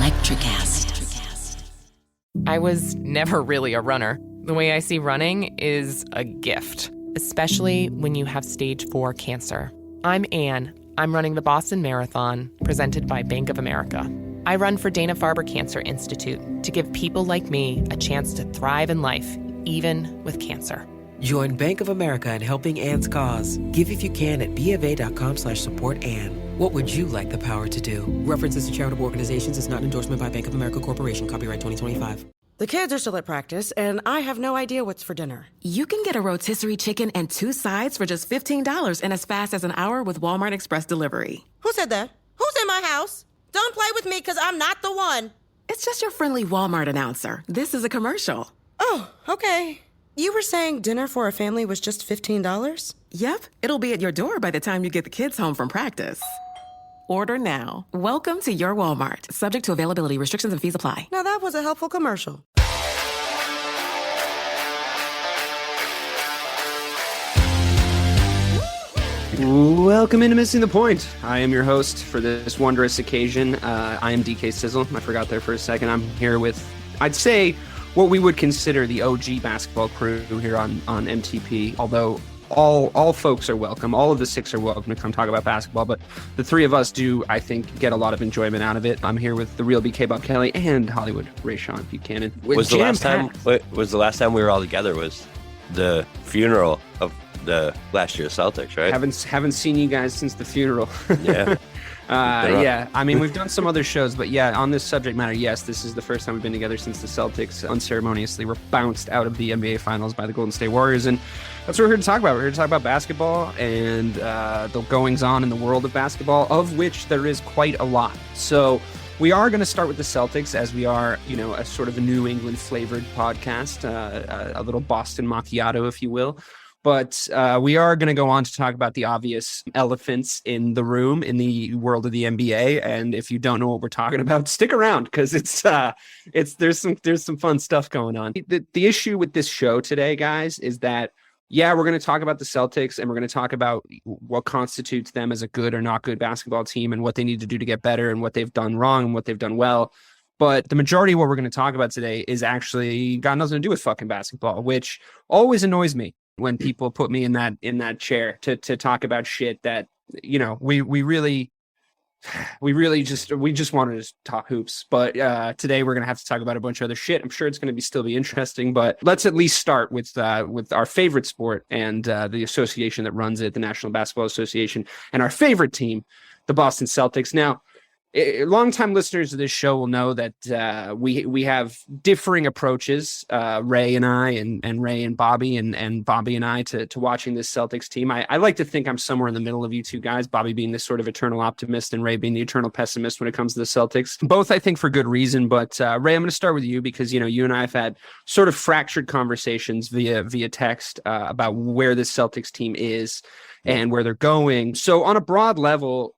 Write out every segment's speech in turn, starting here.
Electricast. I was never really a runner. The way I see running is a gift, especially when you have stage 4 cancer. I'm Anne. I'm running the Boston Marathon, presented by Bank of America. I run for Dana-Farber Cancer Institute to give people like me a chance to thrive in life, even with cancer. Join Bank of America in helping Anne's cause. Give if you can at BofA.com/supportAnne. What would you like the power to do? References to charitable organizations is not an endorsement by Bank of America Corporation. Copyright 2025. The kids are still at practice, and I have no idea what's for dinner. You can get a rotisserie chicken and 2 sides for just $15 in as fast as an hour with Walmart Express Delivery. Who said that? Who's in my house? Don't play with me, because I'm not the one. It's just your friendly Walmart announcer. This is a commercial. Oh, okay. You were saying dinner for a family was just $15? Yep, it'll be at your door by the time you get the kids home from practice. Order now. Welcome to your Walmart. Subject to availability, restrictions and fees apply. Now that was a helpful commercial. Welcome into Missing the Point. I am your host for this wondrous occasion. I am DK Sizzle. I forgot there for a second. I'm here with, I'd say, what we would consider the OG basketball crew here on MTP, although all folks are welcome. All of the 6 are welcome to come talk about basketball, but the 3 of us do, I think, get a lot of enjoyment out of it. I'm here with the real BK Bob Kelly and Hollywood Rayshawn Buchanan. Was the last time we were all together was the funeral of the last year's Celtics, right? Haven't seen you guys since the funeral. Yeah. Yeah, I mean, we've done some other shows, but yeah, on this subject matter, yes, this is the first time we've been together since the Celtics unceremoniously were bounced out of the NBA Finals by the Golden State Warriors, and that's what we're here to talk about. We're here to talk about basketball and the goings-on in the world of basketball, of which there is quite a lot. So we are going to start with the Celtics, as we are, a sort of a New England-flavored podcast, a little Boston macchiato, if you will. But we are going to go on to talk about the obvious elephants in the room in the world of the NBA. And if you don't know what we're talking about, stick around, because there's some fun stuff going on. The issue with this show today, guys, is that we're going to talk about the Celtics, and we're going to talk about what constitutes them as a good or not good basketball team, and what they need to do to get better, and what they've done wrong and what they've done well. But the majority of what we're going to talk about today is actually got nothing to do with fucking basketball, which always annoys me when people put me in that chair to talk about shit that, we really just wanted to talk hoops. But today we're going to have to talk about a bunch of other shit. I'm sure it's going to still be interesting, but let's at least start with our favorite sport and the association that runs it, the National Basketball Association, and our favorite team, the Boston Celtics. Now, longtime listeners of this show will know that we have differing approaches, Ray and I, and Ray and Bobby, and Bobby and I, to watching this Celtics team. I like to think I'm somewhere in the middle of you two guys, Bobby being this sort of eternal optimist and Ray being the eternal pessimist when it comes to the Celtics. Both, I think, for good reason. But Ray, I'm going to start with you because, you and I have had sort of fractured conversations via text about where this Celtics team is and where they're going. So on a broad level,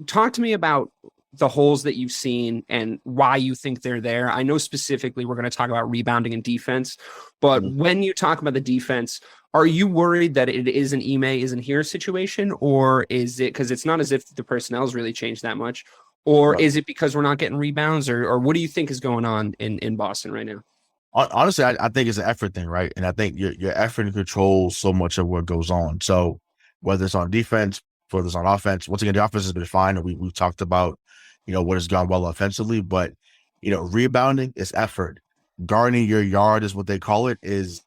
talk to me about the holes that you've seen and why you think they're there. I know specifically we're going to talk about rebounding and defense, but when you talk about the defense, are you worried that it is an Ime isn't here situation, or is it because it's not as if the personnel has really changed that much, or is it because we're not getting rebounds, or what do you think is going on in Boston right now? Honestly, I think it's an effort thing, right? And I think your effort controls so much of what goes on. So whether it's on defense, whether it's on offense, once again, the offense has been fine, and we've talked about what has gone well offensively, but, rebounding is effort. Guarding your yard is what they call it, is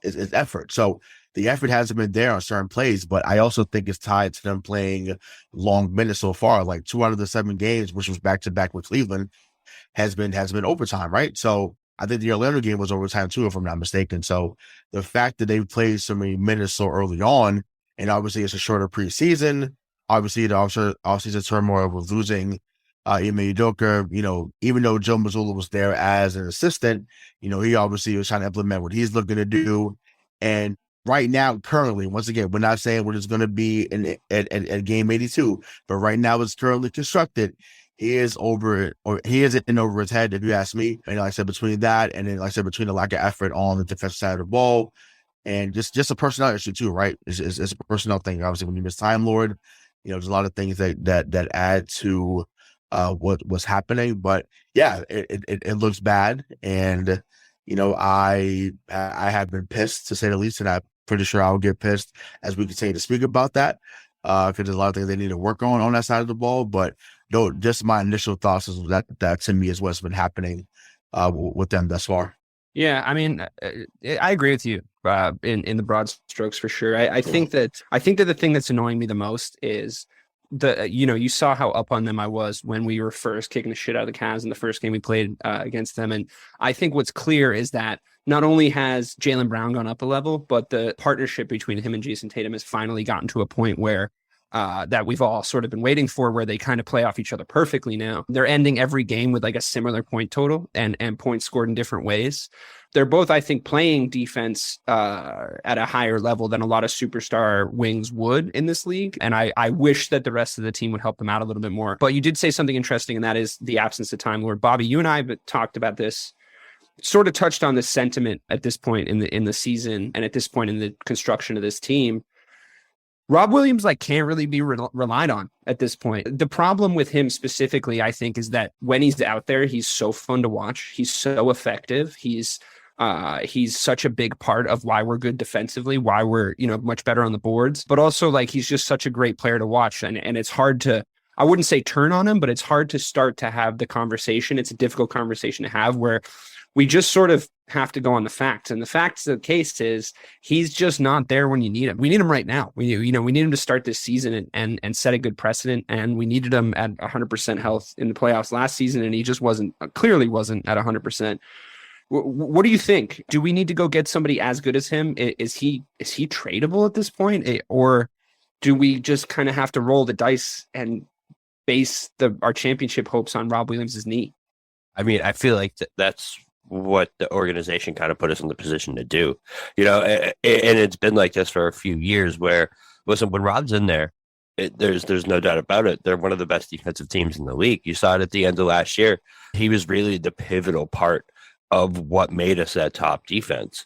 effort. So the effort hasn't been there on certain plays, but I also think it's tied to them playing long minutes so far. Like 2 out of the 7 games, which was back-to-back with Cleveland, has been overtime, right? So I think the Orlando game was overtime too, if I'm not mistaken. So the fact that they played so many minutes so early on, and obviously it's a shorter preseason, obviously the offseason turmoil with losing Ime Udoka, even though Joe Mazzulla was there as an assistant, he obviously was trying to implement what he's looking to do. And right now, currently, once again, we're not saying what it's going to be at game 82, but right now it's currently constructed. He is in over his head, if you ask me. And like I said, between that and then, like I said, between the lack of effort on the defensive side of the ball and just a personnel issue too, right? It's a personnel thing. Obviously, when you miss Time Lord, there's a lot of things that add to what was happening. But yeah, it looks bad, and I have been pissed, to say the least, and I'm pretty sure I'll get pissed as we continue to speak about that, because there's a lot of things they need to work on that side of the ball. But no, just my initial thoughts is that to me is what's been happening with them thus far. Yeah, I mean, I agree with you in the broad strokes for sure. I think that the thing that's annoying me the most is you saw how up on them I was when we were first kicking the shit out of the Cavs in the first game we played against them. And I think what's clear is that not only has Jaylen Brown gone up a level, but the partnership between him and Jason Tatum has finally gotten to a point where that we've all sort of been waiting for, where they kind of play off each other perfectly now. They're ending every game with like a similar point total and points scored in different ways. They're both, I think, playing defense at a higher level than a lot of superstar wings would in this league. And I wish that the rest of the team would help them out a little bit more. But you did say something interesting, and that is the absence of Time Lord. Bobby, you and I have talked about this, sort of touched on this sentiment at this point in the season and at this point in the construction of this team. Rob Williams can't really be relied on at this point. The problem with him specifically, I think, is that when he's out there, he's so fun to watch. He's so effective. He's such a big part of why we're good defensively, why we're much better on the boards. But also he's just such a great player to watch, and it's hard to, I wouldn't say turn on him, but it's hard to start to have the conversation. It's a difficult conversation to have where we just sort of have to go on the facts. And the facts of the case is he's just not there when you need him. We need him right now. We need him to start this season and set a good precedent. And we needed him at 100% health in the playoffs last season. And he just clearly wasn't at 100%. What do you think? Do we need to go get somebody as good as him? Is he tradable at this point? Or do we just kind of have to roll the dice and base our championship hopes on Rob Williams' knee? I mean, I feel like that's what the organization kind of put us in the position to do, and it's been like this for a few years where, listen, when Rob's in there, there's no doubt about it. They're one of the best defensive teams in the league. You saw it at the end of last year. He was really the pivotal part of what made us that top defense.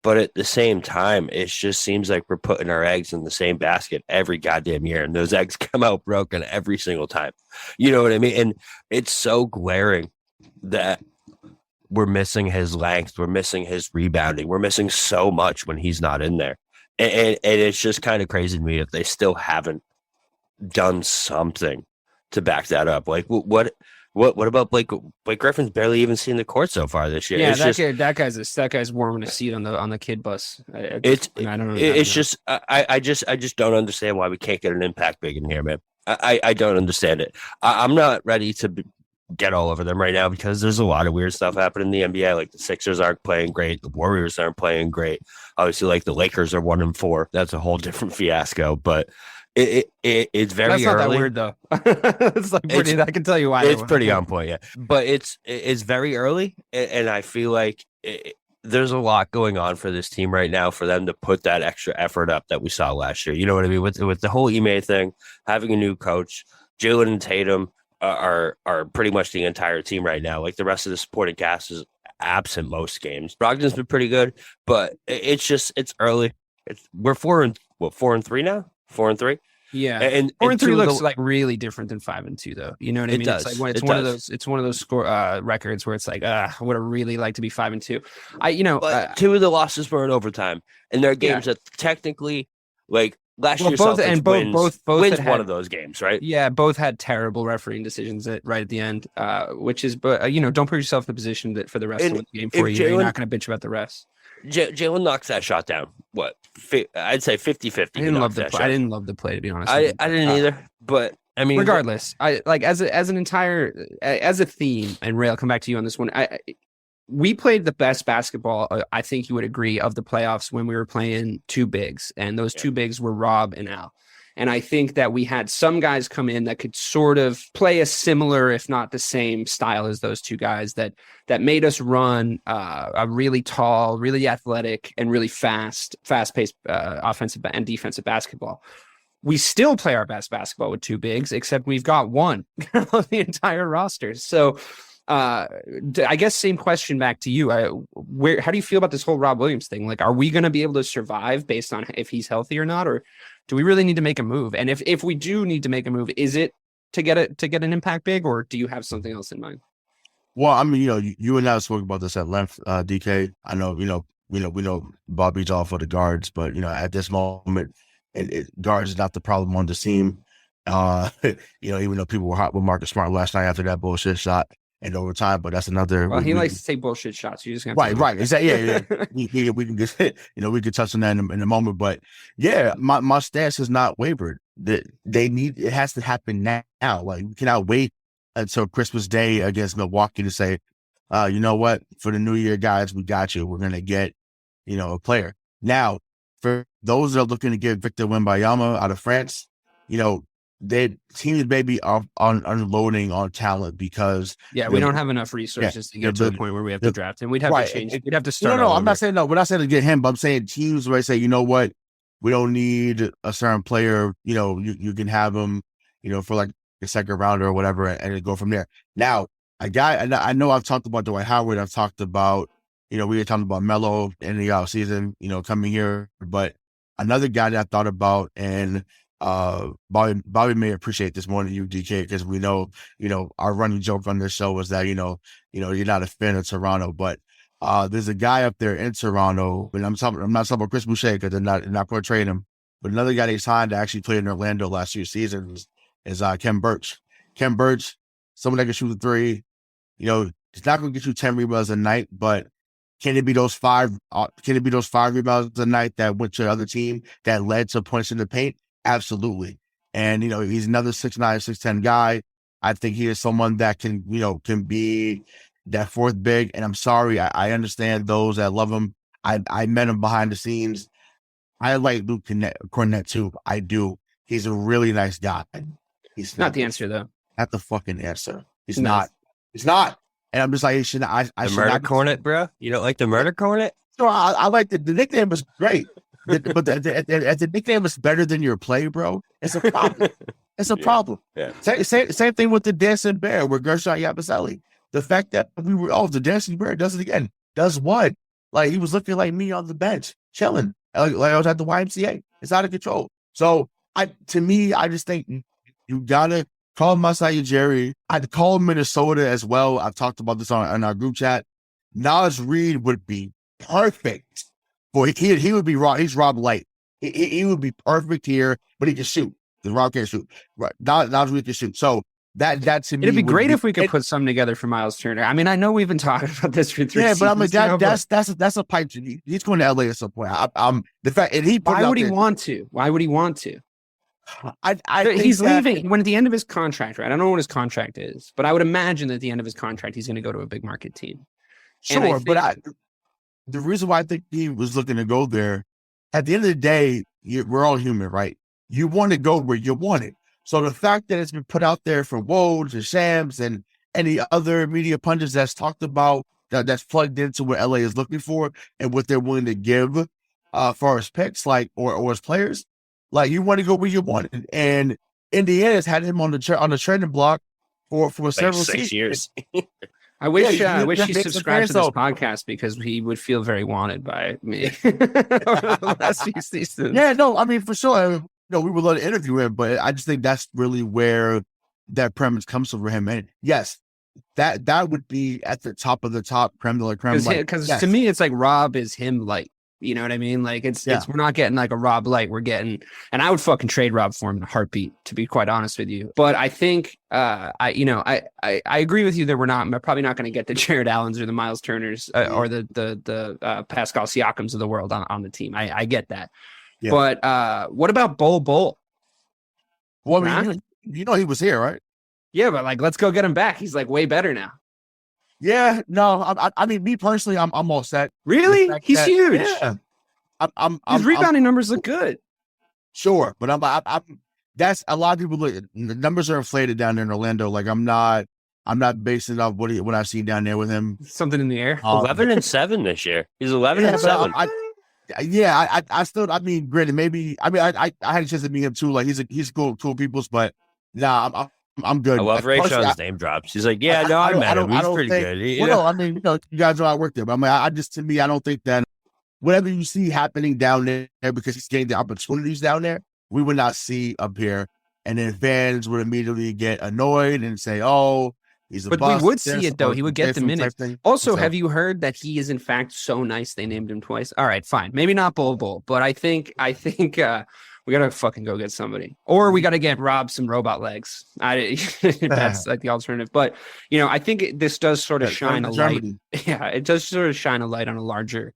But at the same time, it just seems like we're putting our eggs in the same basket every goddamn year. And those eggs come out broken every single time. You know what I mean? And it's so glaring that we're missing his length. We're missing his rebounding. We're missing so much when he's not in there. And it's just kind of crazy to me that they still haven't done something to back that up. What about Blake Griffin's barely even seen the court so far this year? Yeah, that guy's warming a seat on the kid bus. I don't know. I just don't understand why we can't get an impact big in here, man. I don't understand it. I'm not ready to get all over them right now because there's a lot of weird stuff happening in the NBA. Like the Sixers aren't playing great, the Warriors aren't playing great. Obviously, the Lakers are 1-4. That's a whole different fiasco. But it's very That's not early. That weird though. I can tell you why. It's pretty on point, yeah. But it's very early, and I feel like there's a lot going on for this team right now for them to put that extra effort up that we saw last year. You know what I mean? With the whole Ime thing, having a new coach, Jaylen and Tatum are pretty much the entire team right now. The rest of the supporting cast is absent most games. Brogdon's been pretty good, but it's early. We're 4-3 now. 4-3. Yeah, and 4-3 looks really different than 5-2 though. You know what I mean? Does. It's one of those score records where it's I would have really liked to be 5-2. But two of the losses were in overtime, and they're games that technically last year both wins one of those games, right? Yeah, both had terrible refereeing decisions right at the end, which is, but don't put yourself in the position that for the rest of the game for you. You're not going to bitch about the rest. Jaylen knocks that shot down. What? I'd say 50-50. I didn't love the play. I didn't love the play, to be honest. I didn't either. But I mean, regardless, as a theme, and Ray, I'll come back to you on this one. We played the best basketball, I think you would agree, of the playoffs when we were playing two bigs, and those two bigs were Rob and Al. And I think that we had some guys come in that could sort of play a similar, if not the same style as those two guys that made us run a really tall, really athletic, and really fast-paced offensive and defensive basketball. We still play our best basketball with two bigs, except we've got one on the entire roster. So I guess same question back to you. How do you feel about this whole Rob Williams thing? Are we going to be able to survive based on if he's healthy or not, or do we really need to make a move? And if we do need to make a move, is it to get an impact big, or do you have something else in mind? Well, I mean, you and I spoke about this at length, DK. I know, we know Bobby's all for the guards, but at this moment, guards is not the problem on the team. Even though people were hot with Marcus Smart last night after that bullshit shot in overtime, but that's another. Well, he likes to take bullshit shots. You just have right. Exactly. Yeah. We can just we could touch on that in a moment, but yeah, my stance has not wavered. It has to happen now. Like, we cannot wait until Christmas Day against Milwaukee to say, you know what, for the new year, guys, we got you. We're gonna get a player. Now, for those that are looking to get Victor Wembanyama out of France, their teams may be unloading on talent because we don't have enough resources to get to the point where we have to draft him. We'd have to change. We'd have to start. No, I'm not saying no. We're not saying to get him, but I'm saying teams where they say, you know what, we don't need a certain player. You can have him, for like a second rounder or whatever, and go from there. Now, I know I've talked about Dwight Howard. I've talked about, we were talking about Melo in the offseason, coming here, but another guy that I thought about, and Bobby may appreciate this more than you, DK, because we know, our running joke on this show was that, you're not a fan of Toronto, but there's a guy up there in Toronto, and I'm not talking about Chris Boucher because they're not going to trade him, but another guy they signed to actually play in Orlando last few seasons is Kem Birch. Kem Birch, someone that can shoot the three, it's not going to get you 10 rebounds a night, but can it be those 5 rebounds a night that went to the other team that led to points in the paint? Absolutely. And, he's another 6'9", 6'10" guy. I think he is someone that can be that fourth big. And I'm sorry, I understand those that love him. I met him behind the scenes. I like Luke Cornett too. I do. He's a really nice guy. He's not the answer, though. Not the fucking answer. He's not. He's not. And I'm just like, I murder cornet, bro. You don't like the murder cornet? No, I like the nickname was great. But the nickname is better than your play, bro. It's a problem. It's a problem. Yeah. Same thing with the Dancing Bear with Gershon Yabusele. The fact that the Dancing Bear does it again. Does what? Like, he was looking like me on the bench, chilling. Like I was at the YMCA. It's out of control. So I just think you gotta call Masai Ujiri. I'd call Minnesota as well. I've talked about this on our group chat. Naz Reid would be perfect. Boy, he would be Rob. He's Rob Light. He would be perfect here, but he can shoot. The Rob can't shoot. Right. Naz Reid can shoot. So that to me, it'd be great if we could put something together for Miles Turner. I mean, I know we've been talking about this for 3 seasons. Yeah, but I mean that's a pipe. He's going to LA at some point. The fact, and he. Why would he want to? Why would he want to? I think he's leaving when at the end of his contract, right? I don't know what his contract is, but I would imagine that at the end of his contract, he's going to go to a big market team. Sure, but the reason why I think he was looking to go there, at the end of the day, we're all human, right? You want to go where you want it. So the fact that it's been put out there from Woj and Shams and any other media pundits that's talked about that's plugged into what LA is looking for and what they're willing to give for as picks, like or as players, like you want to go where you want it. And Indiana has had him on the trading block for several 6 years. I wish he subscribed to this podcast because he would feel very wanted by me over the last few seasons. Yeah, no, I mean, for sure. We would love to interview him, but I just think that's really where that premise comes from for him. And yes, that would be at the top of the top, creme de la creme. Because to me, it's like Rob is him light. You know what I mean? Like it's we're not getting like a Rob light. We're getting, and I would fucking trade Rob for him in a heartbeat, to be quite honest with you. But I think I agree with you that we're probably not going to get the Jared Allens or the Miles Turners or the Pascal Siakams of the world on the team. I get that. Yeah. But what about Bol? Well, I mean, he was here, right? Yeah, but like, let's go get him back. He's like way better now. Yeah, no, I mean, me personally, I'm all set. Really? He's huge. Yeah. His rebounding numbers look good. Sure, but I'm that's a lot of people look. The numbers are inflated down there in Orlando. Like I'm not basing it off what I've seen down there with him. Something in the air. 11-7 this year. He's 11-7. I still, I mean, granted, maybe, I mean, I had a chance to meet him too. Like he's cool peoples, but nah, I'm good. I love Ray Sean's name drops. He's like, yeah, I met him. He's pretty good. No, I mean, you guys know I work there, but I mean, I don't think that whatever you see happening down there, because he's getting the opportunities down there, we would not see up here. and then fans would immediately get annoyed and say, "Oh, he's a But bust." we would see it though. He would get the minutes. Also, So- have you heard that he is in fact so nice they named him twice? All right, fine. Maybe not Bull, but I think we gotta fucking go get somebody, or we gotta get Rob some robot legs. That's like the alternative. But I think this does sort of shine a light. Yeah, it does sort of shine a light on a larger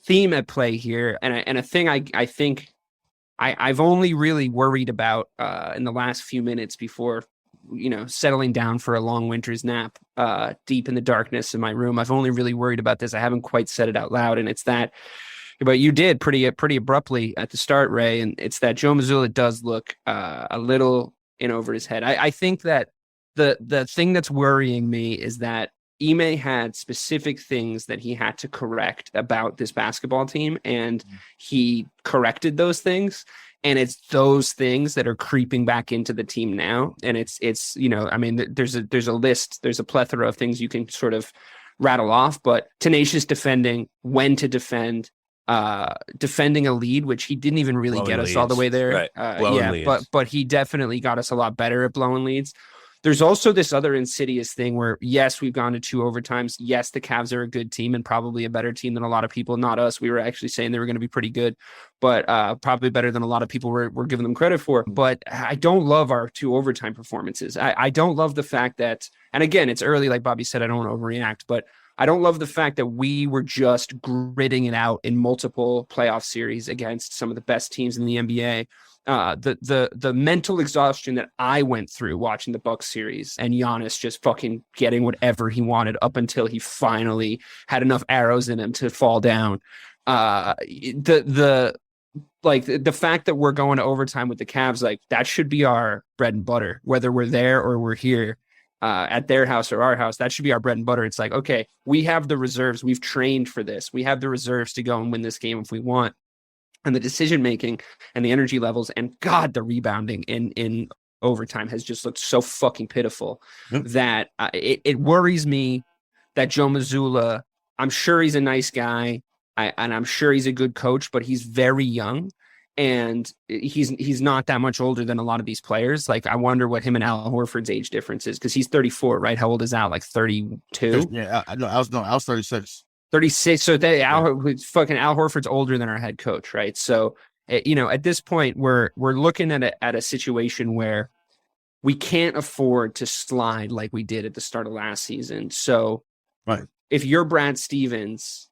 theme at play here, and a thing I think I've only really worried about in the last few minutes before settling down for a long winter's nap deep in the darkness in my room. I've only really worried about this. I haven't quite said it out loud, and it's that. But you did pretty abruptly at the start, Ray, and it's that Joe Mazzulla does look a little in over his head. I think that the thing that's worrying me is that Ime had specific things that he had to correct about this basketball team, and he corrected those things. And it's those things that are creeping back into the team now. And it's I mean, there's a list, there's a plethora of things you can sort of rattle off, but tenacious defending, when to defend, defending a lead, which he didn't even really get us all the way there. Right. But he definitely got us a lot better at blowing leads. There's also this other insidious thing where, yes, we've gone to 2 overtimes. Yes, the Cavs are a good team and probably a better team than a lot of people. Not us. We were actually saying they were going to be pretty good, but probably better than a lot of people were giving them credit for. But I don't love our 2 overtime performances. I don't love the fact that, and again, it's early, like Bobby said, I don't want to overreact, but I don't love the fact that we were just gritting it out in multiple playoff series against some of the best teams in the NBA. The mental exhaustion that I went through watching the Bucks series and Giannis just fucking getting whatever he wanted up until he finally had enough arrows in him to fall down. The fact that we're going to overtime with the Cavs, like that should be our bread and butter, whether we're there or we're here. At their house or our house, that should be our bread and butter. It's like, okay, we have the reserves. We've trained for this. We have the reserves to go and win this game if we want. And the decision-making and the energy levels and God, the rebounding in overtime has just looked so fucking pitiful that it worries me that Joe Mazzulla, I'm sure he's a nice guy and I'm sure he's a good coach, but he's very young. And he's not that much older than a lot of these players. Like, I wonder what him and Al Horford's age difference is, because he's 34, right? How old is Al? Like 32? Yeah, I was 36. 36. So fucking Al Horford's older than our head coach, right? So, at this point, we're looking at a situation where we can't afford to slide like we did at the start of last season. So, right, if you're Brad Stevens,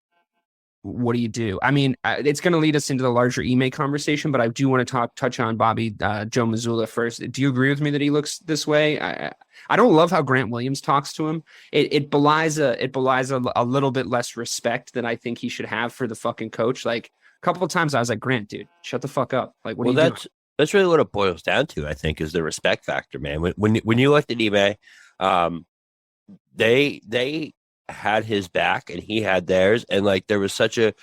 what do you do? I mean, it's going to lead us into the larger Ime conversation, but I do want to touch on Bobby, Joe Mazzulla first. Do you agree with me that he looks this way? I don't love how Grant Williams talks to him. It belies a little bit less respect than I think he should have for the fucking coach. Like a couple of times I was like, Grant, dude, shut the fuck up. Like, what are you doing? That's really what it boils down to, I think, is the respect factor, man. When you looked at Ime, they had his back and he had theirs, and like there was such a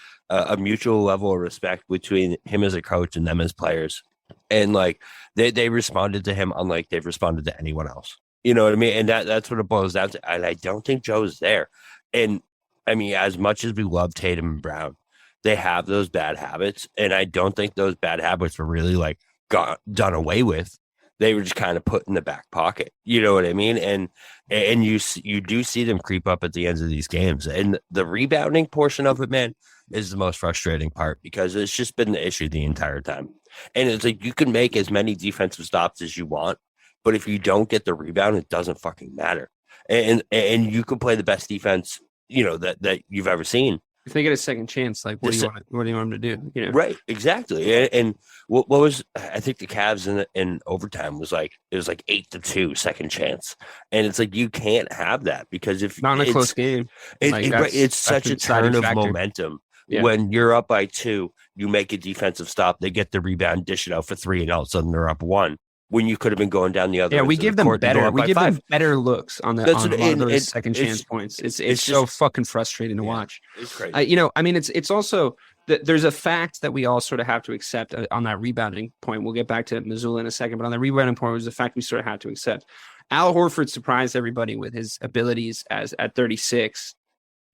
mutual level of respect between him as a coach and them as players, and like they responded to him unlike they've responded to anyone else. You know what I mean? And that's what it boils down to. And I don't think Joe's there. And I mean, as much as we love Tatum and Brown, they have those bad habits, and I don't think those bad habits were really like done away with. They were just kind of put in the back pocket. You know what I mean? And you do see them creep up at the ends of these games. And the rebounding portion of it, man, is the most frustrating part, because it's just been the issue the entire time. And it's like, you can make as many defensive stops as you want, but if you don't get the rebound, it doesn't fucking matter. And you can play the best defense, that you've ever seen. If they get a second chance, like what do you want them to do? Right, exactly. And what was, I think the Cavs in overtime was like, it was like 8-2 second chance, and it's like you can't have that, because if not in a close game, it's such a turn of momentum. Yeah. When you're up by 2, you make a defensive stop, they get the rebound, dish it out for 3, and all of a sudden they're up 1. When you could have been going down the other. Yeah, we give them better. We give them better looks on a lot of those second chance points. It's so fucking frustrating to watch. It's crazy. I mean, it's also there's a fact that we all sort of have to accept on that rebounding point. We'll get back to Mazzulla in a second, but on the rebounding point was the fact we sort of had to accept. Al Horford surprised everybody with his abilities at 36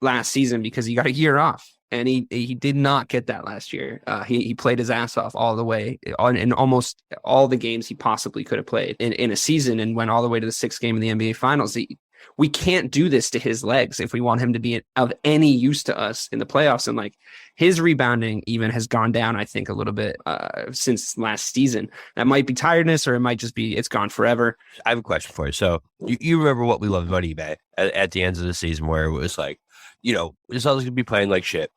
last season, because he got a year off. And he did not get that last year. He played his ass off all the way in almost all the games he possibly could have played in a season, and went all the way to the 6th game of the NBA Finals. We can't do this to his legs if we want him to be of any use to us in the playoffs. And like his rebounding even has gone down, I think, a little bit since last season. That might be tiredness, or it might just be it's gone forever. I have a question for you. So you remember what we loved about eBay at the end of the season, where it was like, the Celtics going to be playing like shit.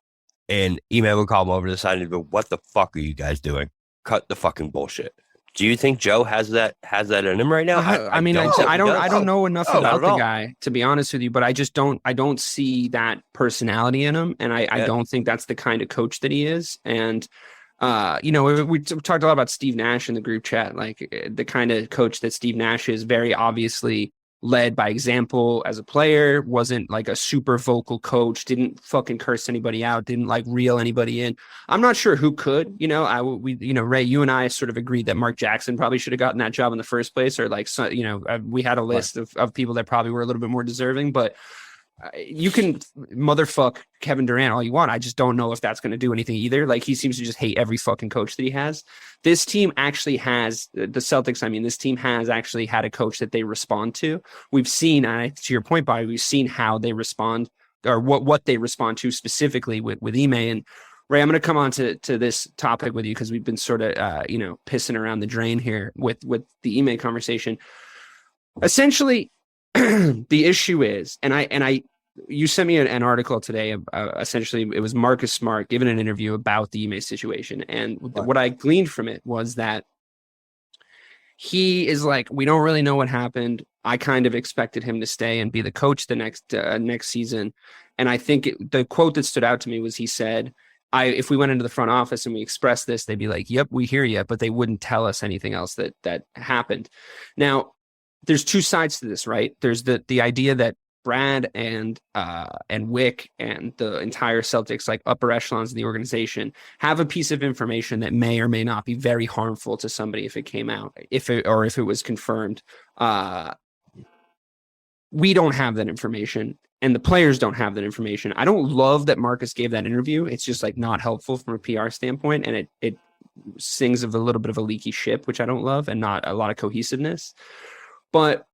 And Ime would call him over to the side and go, "What the fuck are you guys doing? Cut the fucking bullshit." Do you think Joe has that in him right now? I don't know enough about the guy, to be honest with you, but I don't see that personality in him. And I don't think that's the kind of coach that he is. And, we talked a lot about Steve Nash in the group chat, like the kind of coach that Steve Nash is, very obviously led by example as a player, wasn't like a super vocal coach, didn't fucking curse anybody out, didn't like reel anybody in. I'm not sure who could, Ray, you and I sort of agreed that Mark Jackson probably should have gotten that job in the first place, or like, we had a list of people that probably were a little bit more deserving, but you can motherfuck Kevin Durant all you want. I just don't know if that's going to do anything either. Like, he seems to just hate every fucking coach that he has. This team actually has the Celtics. I mean, this team has actually had a coach that they respond to. We've seen, to your point, Bobby, we've seen how they respond, or what they respond to specifically with Ime. And Ray, I'm going to come on to this topic with you, because we've been sort of, pissing around the drain here with the Ime conversation. Essentially, the issue is, you sent me an article today. Essentially, it was Marcus Smart giving an interview about the Ime situation, and what I gleaned from it was that he is like, we don't really know what happened. I kind of expected him to stay and be the coach the next season, and I think the quote that stood out to me was, he said, if we went into the front office and we expressed this, they'd be like, "Yep, we hear you," but they wouldn't tell us anything else that happened. Now, there's two sides to this, right? There's the idea that Brad and Wyc and the entire Celtics, like upper echelons of the organization, have a piece of information that may or may not be very harmful to somebody if it came out, if it was confirmed. We don't have that information, and the players don't have that information. I don't love that Marcus gave that interview. It's just like not helpful from a PR standpoint, and it sings of a little bit of a leaky ship, which I don't love, and not a lot of cohesiveness. But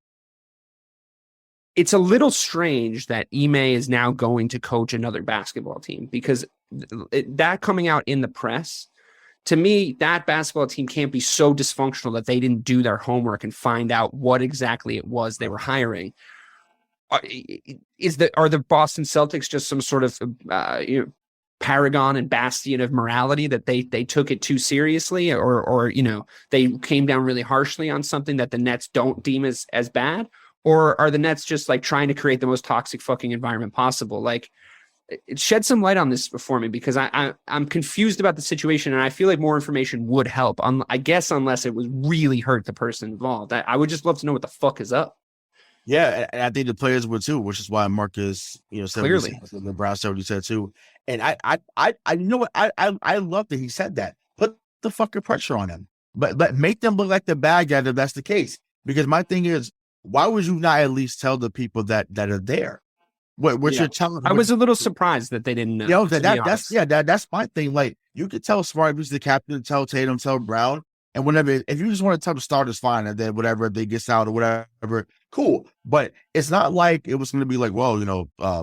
it's a little strange that Ime is now going to coach another basketball team, because that coming out in the press, to me, that basketball team can't be so dysfunctional that they didn't do their homework and find out what exactly it was they were hiring. Are the Boston Celtics just some sort of paragon and bastion of morality that they took it too seriously, or they came down really harshly on something that the Nets don't deem as bad? Or are the Nets just like trying to create the most toxic fucking environment possible? Like, shed some light on this for me, because I'm confused about the situation, and I feel like more information would help. I guess unless it would really hurt the person involved. I would just love to know what the fuck is up. Yeah, and I think the players would too, which is why Marcus, said clearly the Brown said what he said too. And I know what I love that he said that. Put the fucking pressure on him, but make them look like the bad guy if that's the case. Because my thing is, why would you not at least tell the people that are there? What you're telling them? I was a little surprised that they didn't know. That's my thing. Like, you could tell Smart, who's the captain, tell Tatum, tell Brown, and whenever, if you just want to tell the starters, fine, and then whatever they get out or whatever, cool. But it's not like it was going to be like, well,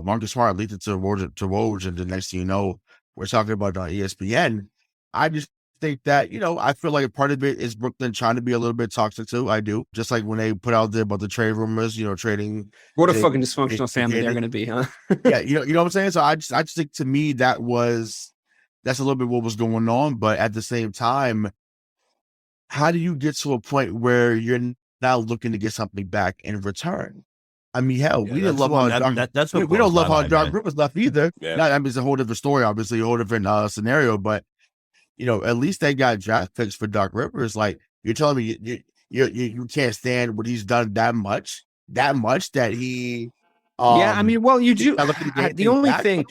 Marcus Smart leaked it to Woj, and the next thing you know, we're talking about on ESPN. I just think that, I feel like a part of it is Brooklyn trying to be a little bit toxic too. I do. Just like when they put out there about the trade rumors, trading. What a fucking dysfunctional family they're going to be, huh? Yeah, you know what I'm saying? So I just think, to me, that's a little bit what was going on. But at the same time, how do you get to a point where you're now looking to get something back in return? I mean, hell, we didn't love how we don't love how Doc Rivers left either. Yeah. It's a whole different story, obviously, a whole different scenario. But at least they got draft picks for Doc Rivers. Like, you're telling me you can't stand what he's done that much that he. You do. The only thing,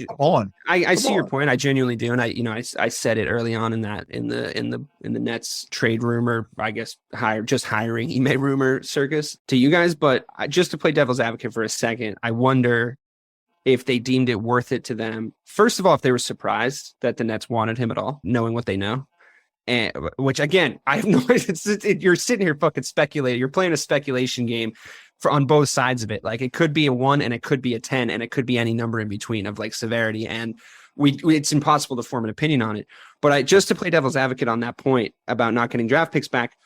I see your point. I genuinely do, and I said it early on in the Nets trade rumor, I guess hiring Ime rumor circus to you guys. But just to play devil's advocate for a second, I wonder if they deemed it worth it to them. First of all, if they were surprised that the Nets wanted him at all, knowing what they know. And which again, I have no you're sitting here fucking speculating. You're playing a speculation game on both sides of it. Like it could be a 1 and it could be a 10 and it could be any number in between of like severity. And it's impossible to form an opinion on it. But just to play devil's advocate on that point about not getting draft picks back,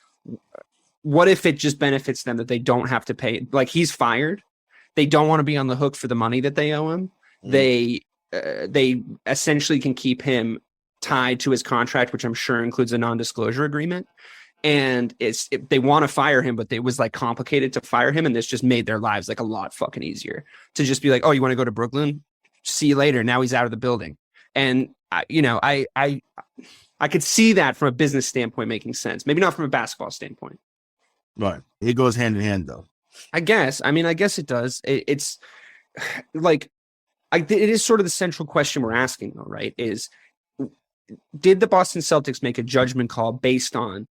what if it just benefits them that they don't have to pay? Like he's fired. They don't want to be on the hook for the money that they owe him. They essentially can keep him tied to his contract, which I'm sure includes a non-disclosure agreement. And they want to fire him, but it was like complicated to fire him. And this just made their lives like a lot fucking easier to just be like, oh, you want to go to Brooklyn? See you later. Now he's out of the building. And I could see that from a business standpoint making sense. Maybe not from a basketball standpoint. Right. It goes hand in hand though. I guess it does. It's like, it is sort of the central question we're asking though, right? Is, did the Boston Celtics make a judgment call based on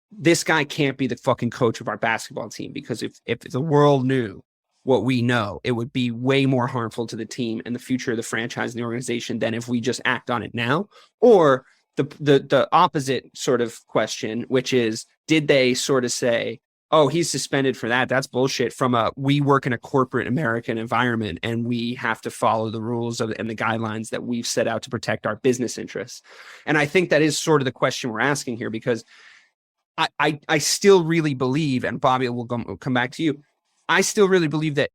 this guy can't be the fucking coach of our basketball team? Because if the world knew what we know, it would be way more harmful to the team and the future of the franchise and the organization than if we just act on it now. Or the opposite sort of question, which is, did they sort of say, oh, he's suspended for that. That's bullshit. We work in a corporate American environment and we have to follow the rules and the guidelines that we've set out to protect our business interests. And I think that is sort of the question we're asking here, because I still really believe, and Bobby will come back to you, I still really believe that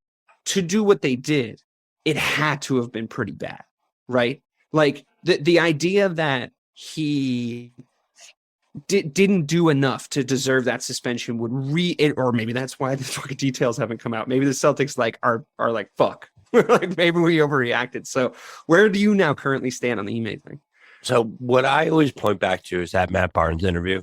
to do what they did, it had to have been pretty bad, right? Like the idea that he didn't do enough to deserve that suspension would or maybe that's why the fucking details haven't come out. Maybe the Celtics are like, fuck, like maybe we overreacted. So where do you now currently stand on the Ime thing? So what I always point back to is that Matt Barnes interview.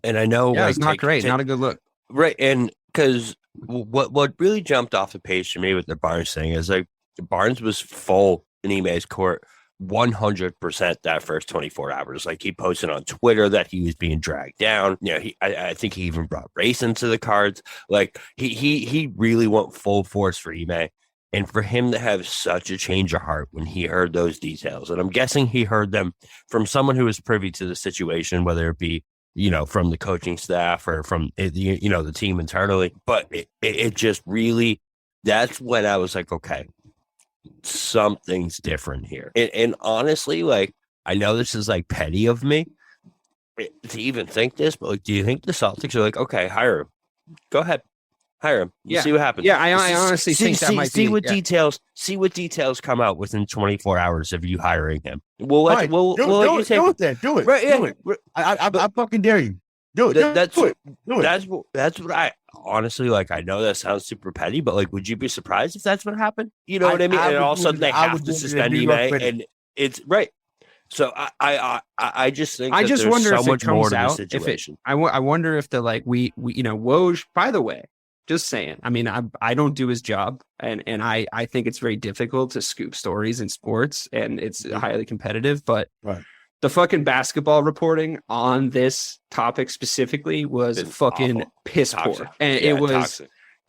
And I know it's not great, not a good look. Right. And because what really jumped off the page to me with the Barnes thing is like Barnes was full in Ime's court 100% that first 24 hours. Like he posted on Twitter that he was being dragged down. I think he even brought race into the cards. Like he really went full force for Ime. And for him to have such a change of heart when he heard those details, and I'm guessing he heard them from someone who was privy to the situation, whether it be, from the coaching staff or from, the team internally. But it just really, that's when I was like, okay, something's different here. And honestly, like, I know this is like petty of me to even think this, but like, do you think the Celtics are like, okay, hire him, go ahead, hire him, see what happens? Yeah, I honestly think that might be. See what details come out within 24 hours of you hiring him. We'll let you take do it. Right, yeah. Do it. I fucking dare you. Do it. That's do it. That's what I honestly like. I know that sounds super petty, but like, would you be surprised if that's what happened? You know what I mean? And all of a sudden they have to suspend Ime, and it's right. So I just think I just wonder so if much it comes more to out. the situation. I wonder if we Woj. By the way, just saying. I mean, I don't do his job, and I think it's very difficult to scoop stories in sports, and it's highly competitive. But the fucking basketball reporting on this topic specifically was fucking awful. Piss poor, and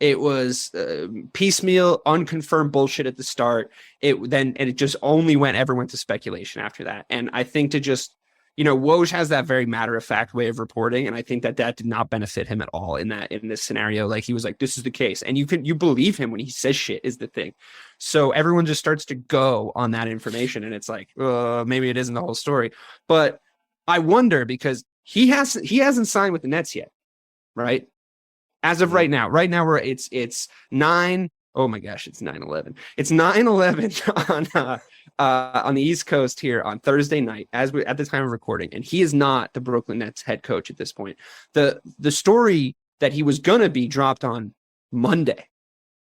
it was piecemeal, unconfirmed bullshit at the start. It just only went to speculation after that. And I think to just, Woj has that very matter of fact way of reporting, and I think that did not benefit him at all in this scenario. Like he was like, this is the case, and you believe him when he says shit is the thing. So everyone just starts to go on that information, and it's like, maybe it isn't the whole story. But I wonder, because he hasn't signed with the Nets yet, right? As of right now it's 9. Oh my gosh, it's 9/11. It's 9/11 on the East Coast here on Thursday night, at the time of recording, and he is not the Brooklyn Nets head coach at this point. The story that he was gonna be dropped on Monday,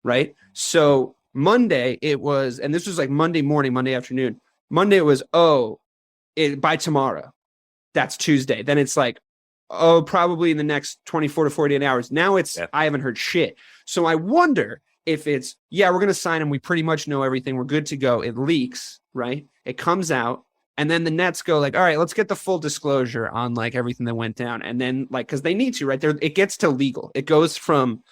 right? So Monday it was, and this was like Monday morning, Monday afternoon. Monday it was, by tomorrow. That's Tuesday. Then it's like, probably in the next 24 to 48 hours. Now it's, I haven't heard shit. So I wonder if it's, we're going to sign him. We pretty much know everything. We're good to go. It leaks, right? It comes out. And then the Nets go like, all right, let's get the full disclosure on like everything that went down. And then like, cause they need to, right there, it gets to legal. It goes from,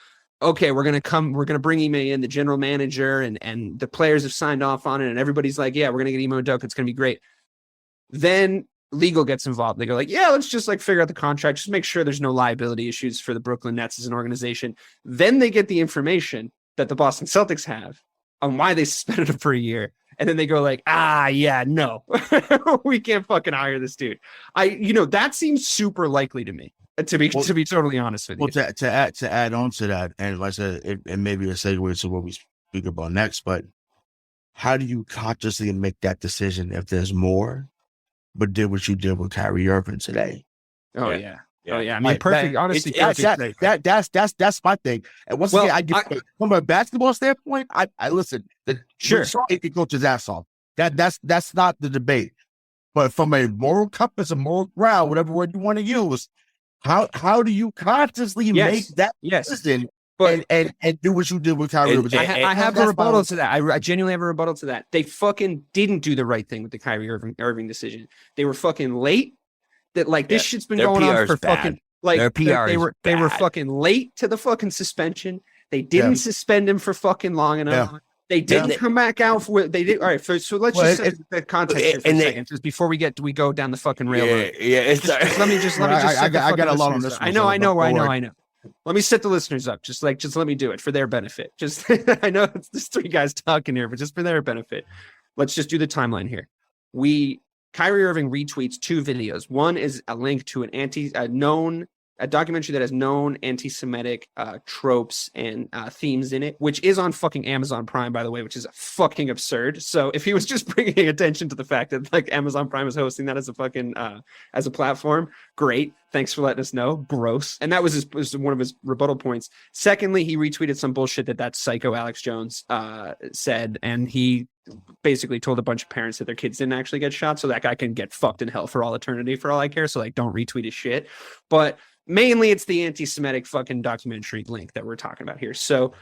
okay, we're gonna bring Ime in, the general manager, and the players have signed off on it, and everybody's like, yeah, we're gonna get Ime Udoka, it's gonna be great. Then legal gets involved. They go like, yeah, let's just like figure out the contract, just make sure there's no liability issues for the Brooklyn Nets as an organization. Then they get the information that the Boston Celtics have on why they suspended him for a year. And then they go like, yeah, no, we can't fucking hire this dude. That seems super likely to me, to be totally honest with you. Well, to add on to that, and like I said, it may be a segue to what we speak about next, but how do you consciously make that decision if there's more, but did what you did with Kyrie Irving today? Oh yeah. Oh yeah. I mean, perfect. Honestly, that's my thing. And once again, I get from a basketball standpoint, I listen. Sure, he can coach his ass off. That's not the debate. But from a moral compass, a moral ground, whatever word you want to use, how do you consciously make that decision? But and do what you did with Kyrie Irving? I have a rebuttal to that. I genuinely have a rebuttal to that. They fucking didn't do the right thing with the Kyrie Irving decision. They were fucking late. That like this shit's been going on for fucking like their PR they were fucking late to the fucking suspension. They didn't suspend him for fucking long enough. Yeah. They didn't come back out for they did all right. So let's just set the context here for a second, just before we go down the fucking railroad. Let me just. I got a lot on this. I know. Let me set the listeners up. Just let me do it for their benefit. Just I know there's three guys talking here, but just for their benefit, let's just do the timeline here. Kyrie Irving retweets two videos. One is a link to a documentary that has known anti-Semitic tropes and themes in it, which is on fucking Amazon Prime, by the way, which is fucking absurd. So if he was just bringing attention to the fact that like Amazon Prime is hosting that as a fucking as a platform, great. Thanks for letting us know. Gross. And that was one of his rebuttal points. Secondly, he retweeted some bullshit that psycho Alex Jones said, and he basically told a bunch of parents that their kids didn't actually get shot, so that guy can get fucked in hell for all eternity for all I care. So like, don't retweet his shit. But mainly it's the anti-Semitic fucking documentary link that we're talking about here. So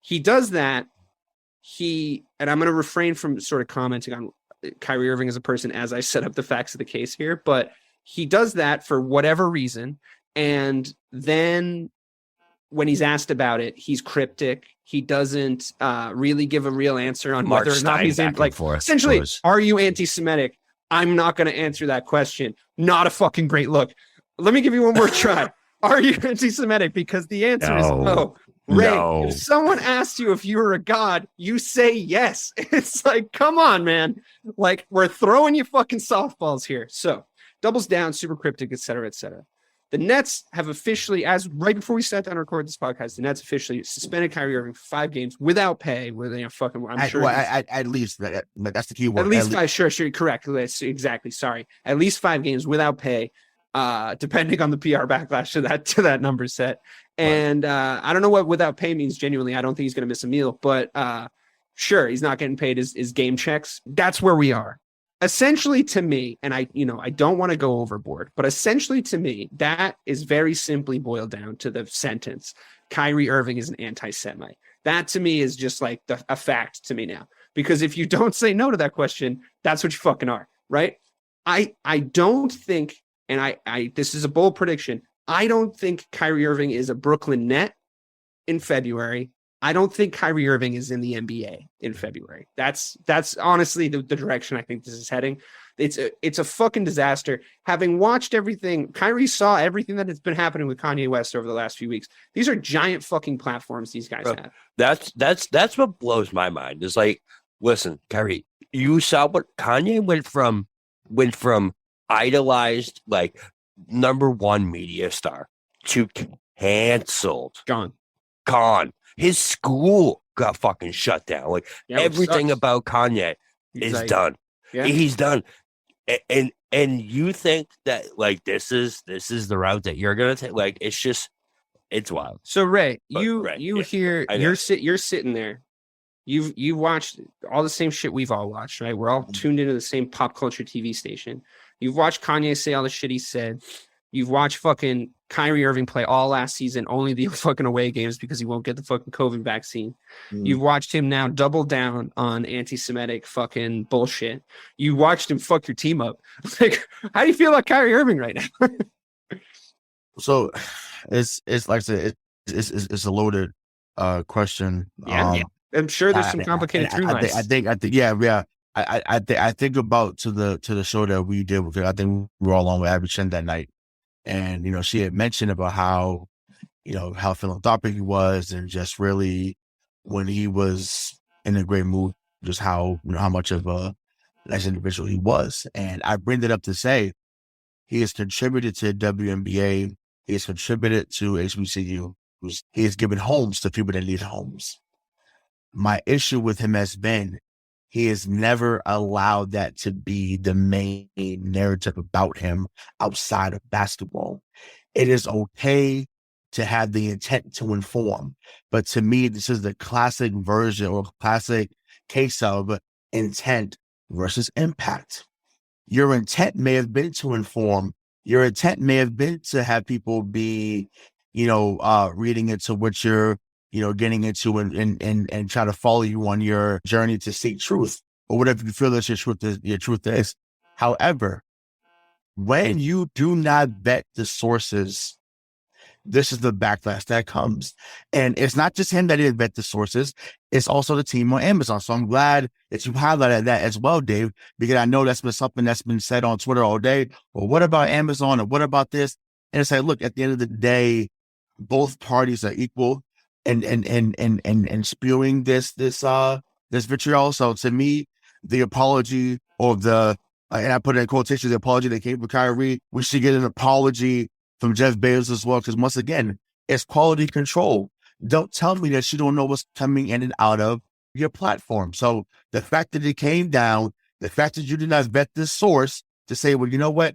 he does that. And I'm going to refrain from sort of commenting on Kyrie Irving as a person as I set up the facts of the case here, but he does that for whatever reason. And then when he's asked about it, he's cryptic. He doesn't really give a real answer on whether or not he's essentially, are you anti-Semitic? I'm not going to answer that question. Not a fucking great look. Let me give you one more try. Are you anti-Semitic? Because the answer is no. Ray, if someone asks you if you were a god, you say yes. It's like, come on, man. Like, we're throwing you fucking softballs here. So, doubles down, super cryptic, et cetera, et cetera. The Nets have officially, as right before we sat down to record this podcast, the Nets officially suspended Kyrie Irving for 5 games without pay. With at least that's the key word. At least 5. Sure, correct. Exactly. Sorry, at least 5 games without pay. Depending on the PR backlash to that number set. And I don't know what without pay means genuinely. I don't think he's going to miss a meal, but sure, he's not getting paid his game checks. That's where we are. Essentially to me, and I don't want to go overboard, but essentially to me, that is very simply boiled down to the sentence, Kyrie Irving is an anti-Semite. That to me is just like a fact to me now, because if you don't say no to that question, that's what you fucking are, right? I don't think, and I this is a bold prediction, I don't think Kyrie Irving is a Brooklyn Net in February. I don't think Kyrie Irving is in the NBA in February. That's honestly the direction I think this is heading. It's a fucking disaster. Having watched everything, Kyrie saw everything that has been happening with Kanye West over the last few weeks. These are giant fucking platforms these guys have. That's what blows my mind. Is like, listen, Kyrie, you saw what Kanye went from idolized, like #1 media star to canceled. Gone. His school got fucking shut down. Like everything about Kanye is done. Yeah. He's done. And you think that like this is the route that you're gonna take? Like it's wild. So Ray, you're sitting there. You've watched all the same shit we've all watched, right? We're all tuned into the same pop culture TV station. You've watched Kanye say all the shit he said. You've watched fucking Kyrie Irving play all last season, only the fucking away games because he won't get the fucking COVID vaccine. You've watched him now double down on anti-Semitic fucking bullshit. You watched him fuck your team up. Like, how do you feel about Kyrie Irving right now? So it's like I said, it's a loaded question. Yeah. I'm sure there's some complicated through lines. I think, yeah. I think about to the show that we did, because I think we were all on with Abby Chen that night, and she had mentioned about how how philanthropic he was, and just really when he was in a great mood, just how how much of a nice individual he was. And I bring that up to say he has contributed to WNBA, he has contributed to HBCU, he has given homes to people that need homes. My issue with him has been he has never allowed that to be the main narrative about him outside of basketball. It is okay to have the intent to inform, but to me, this is the classic version or classic case of intent versus impact. Your intent may have been to inform. Your intent may have been to have people be, reading into what you're getting into and try to follow you on your journey to seek truth, or whatever you feel that your truth is. However, when you do not vet the sources, this is the backlash that comes. And it's not just him that didn't vet the sources, it's also the team on Amazon. So I'm glad that you highlighted that as well, Dave, because I know that's been something that's been said on Twitter all day. Well, what about Amazon, and what about this? And it's like, look, at the end of the day, both parties are equal and spewing this vitriol. So to me, the apology and I put it in quotation, the apology that came from Kyrie, we should get an apology from Jeff Bezos as well, because once again, it's quality control. Don't tell me that you don't know what's coming in and out of your platform. So the fact that it came down, the fact that you did not vet this source to say, well, you know what?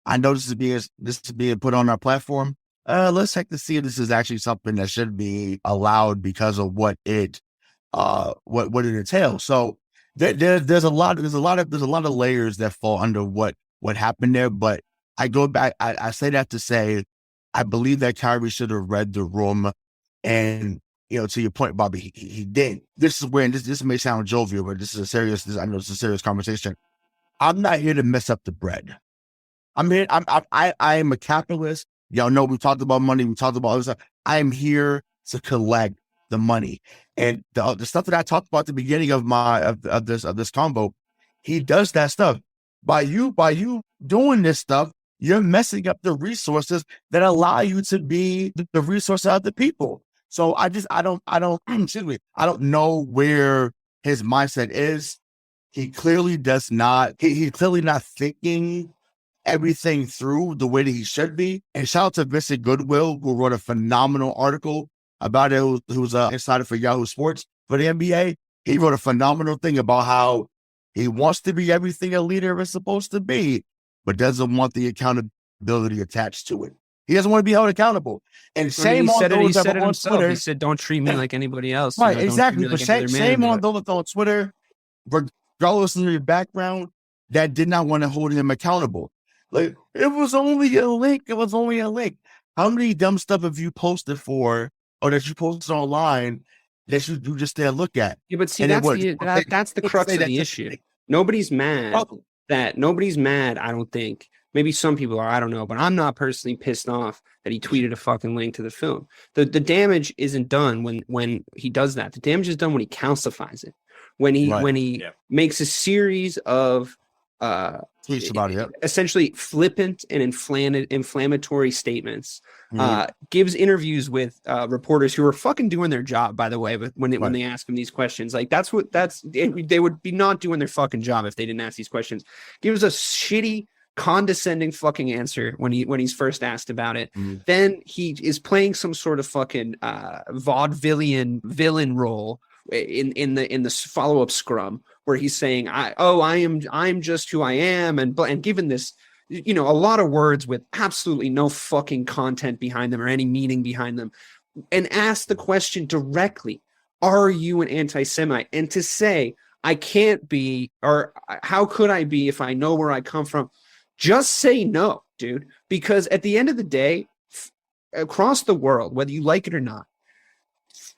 I know this is being put on our platform. Let's check to see if this is actually something that should be allowed because of what it entails. So there's a lot of layers that fall under what happened there. But I go back, I say that to say, I believe that Kyrie should have read the room, and to your point, Bobby, he did. This is where, and this may sound jovial, but I know it's a serious conversation. I'm not here to mess up the bread. I am a capitalist. Y'all know we talked about money. We talked about other stuff. I am here to collect the money, and the stuff that I talked about at the beginning of this combo. He does that stuff. By you doing this stuff, you're messing up the resources that allow you to be the resource of the people. So I don't excuse me. I don't know where his mindset is. He clearly does not. He's clearly not thinking everything through the way that he should be. And shout out to Vincent Goodwill, who wrote a phenomenal article about it, who's an insider for Yahoo Sports for the NBA. He wrote a phenomenal thing about how he wants to be everything a leader is supposed to be, but doesn't want the accountability attached to it. He doesn't want to be held accountable. And shame on those that are on Twitter. He said, "Don't treat me like anybody else." Right, exactly. But shame on those on Twitter, regardless of your background, that did not want to hold him accountable. Like, it was only a link. It was only a link. How many dumb stuff have you posted for, or that you posted online that you just there look at? Yeah, but see, that's the crux of the issue. Nobody's mad I don't think. Maybe some people are, I don't know, but I'm not personally pissed off that he tweeted a fucking link to the film. The damage isn't done when he does that. The damage is done when he calcifies it. When he makes a series of tweets about it, essentially flippant and inflammatory statements, gives interviews with reporters who are fucking doing their job, by the way, but when they ask him these questions, like they would be not doing their fucking job if they didn't ask these questions. Gives a shitty, condescending fucking answer when he's first asked about it. Then he is playing some sort of fucking vaudevillian villain role in the follow-up scrum where he's saying, I'm just who I am, and given this, a lot of words with absolutely no fucking content behind them or any meaning behind them, and ask the question directly, are you an anti-Semite? And to say, I can't be, or how could I be if I know where I come from? Just say no, dude, because at the end of the day, across the world, whether you like it or not,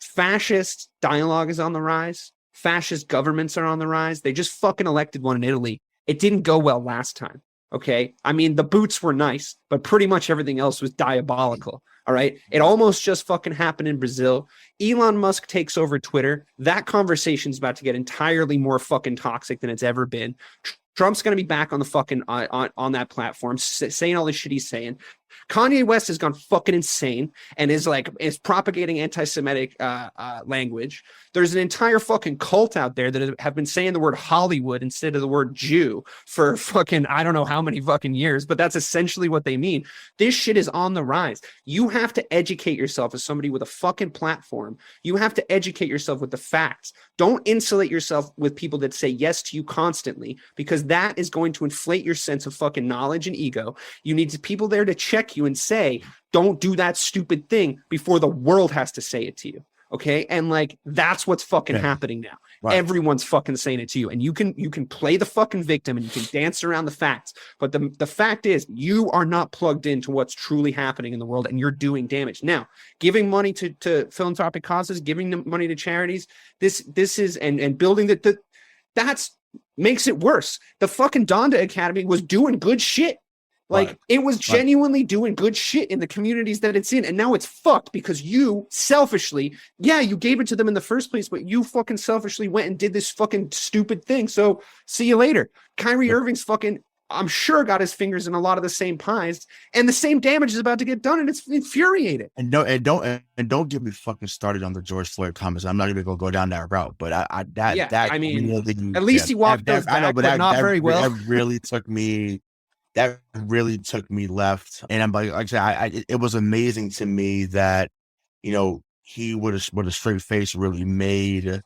fascist dialogue is on the rise. Fascist governments are on the rise. They just fucking elected one in Italy. It didn't go well last time. Okay. I mean, the boots were nice, but pretty much everything else was diabolical. All right. It almost just fucking happened in Brazil. Elon Musk takes over Twitter. That conversation's about to get entirely more fucking toxic than it's ever been. Trump's going to be back on the fucking on that platform saying all the shit he's saying. Kanye West has gone fucking insane and is propagating anti-Semitic language. There's an entire fucking cult out there that have been saying the word Hollywood instead of the word Jew for fucking, I don't know how many fucking years, but that's essentially what they mean. This shit is on the rise. You have to educate yourself as somebody with a fucking platform. You have to educate yourself with the facts. Don't insulate yourself with people that say yes to you constantly, because that is going to inflate your sense of fucking knowledge and ego. You need people there to check you and say, don't do that stupid thing before the world has to say it to you. Okay. And like, that's what's fucking happening now. Right. Everyone's fucking saying it to you, and you can play the fucking victim and you can dance around the facts. But the fact is, you are not plugged into what's truly happening in the world, and you're doing damage. Now, giving money to philanthropic causes, giving money to charities, this is, and building that's makes it worse. The fucking Donda Academy was doing good shit. Like, it was genuinely doing good shit in the communities that it's in. And now it's fucked because you selfishly, you gave it to them in the first place, but you fucking selfishly went and did this fucking stupid thing. So see you later. Kyrie Irving's fucking, I'm sure, got his fingers in a lot of the same pies, and the same damage is about to get done. And it's infuriating. And don't get me fucking started on the George Floyd comments. I'm not even gonna go down that route, but at least he walked those back, I know, but not very well. That really took me left. And I'm like I said, it was amazing to me that, he with a straight face really made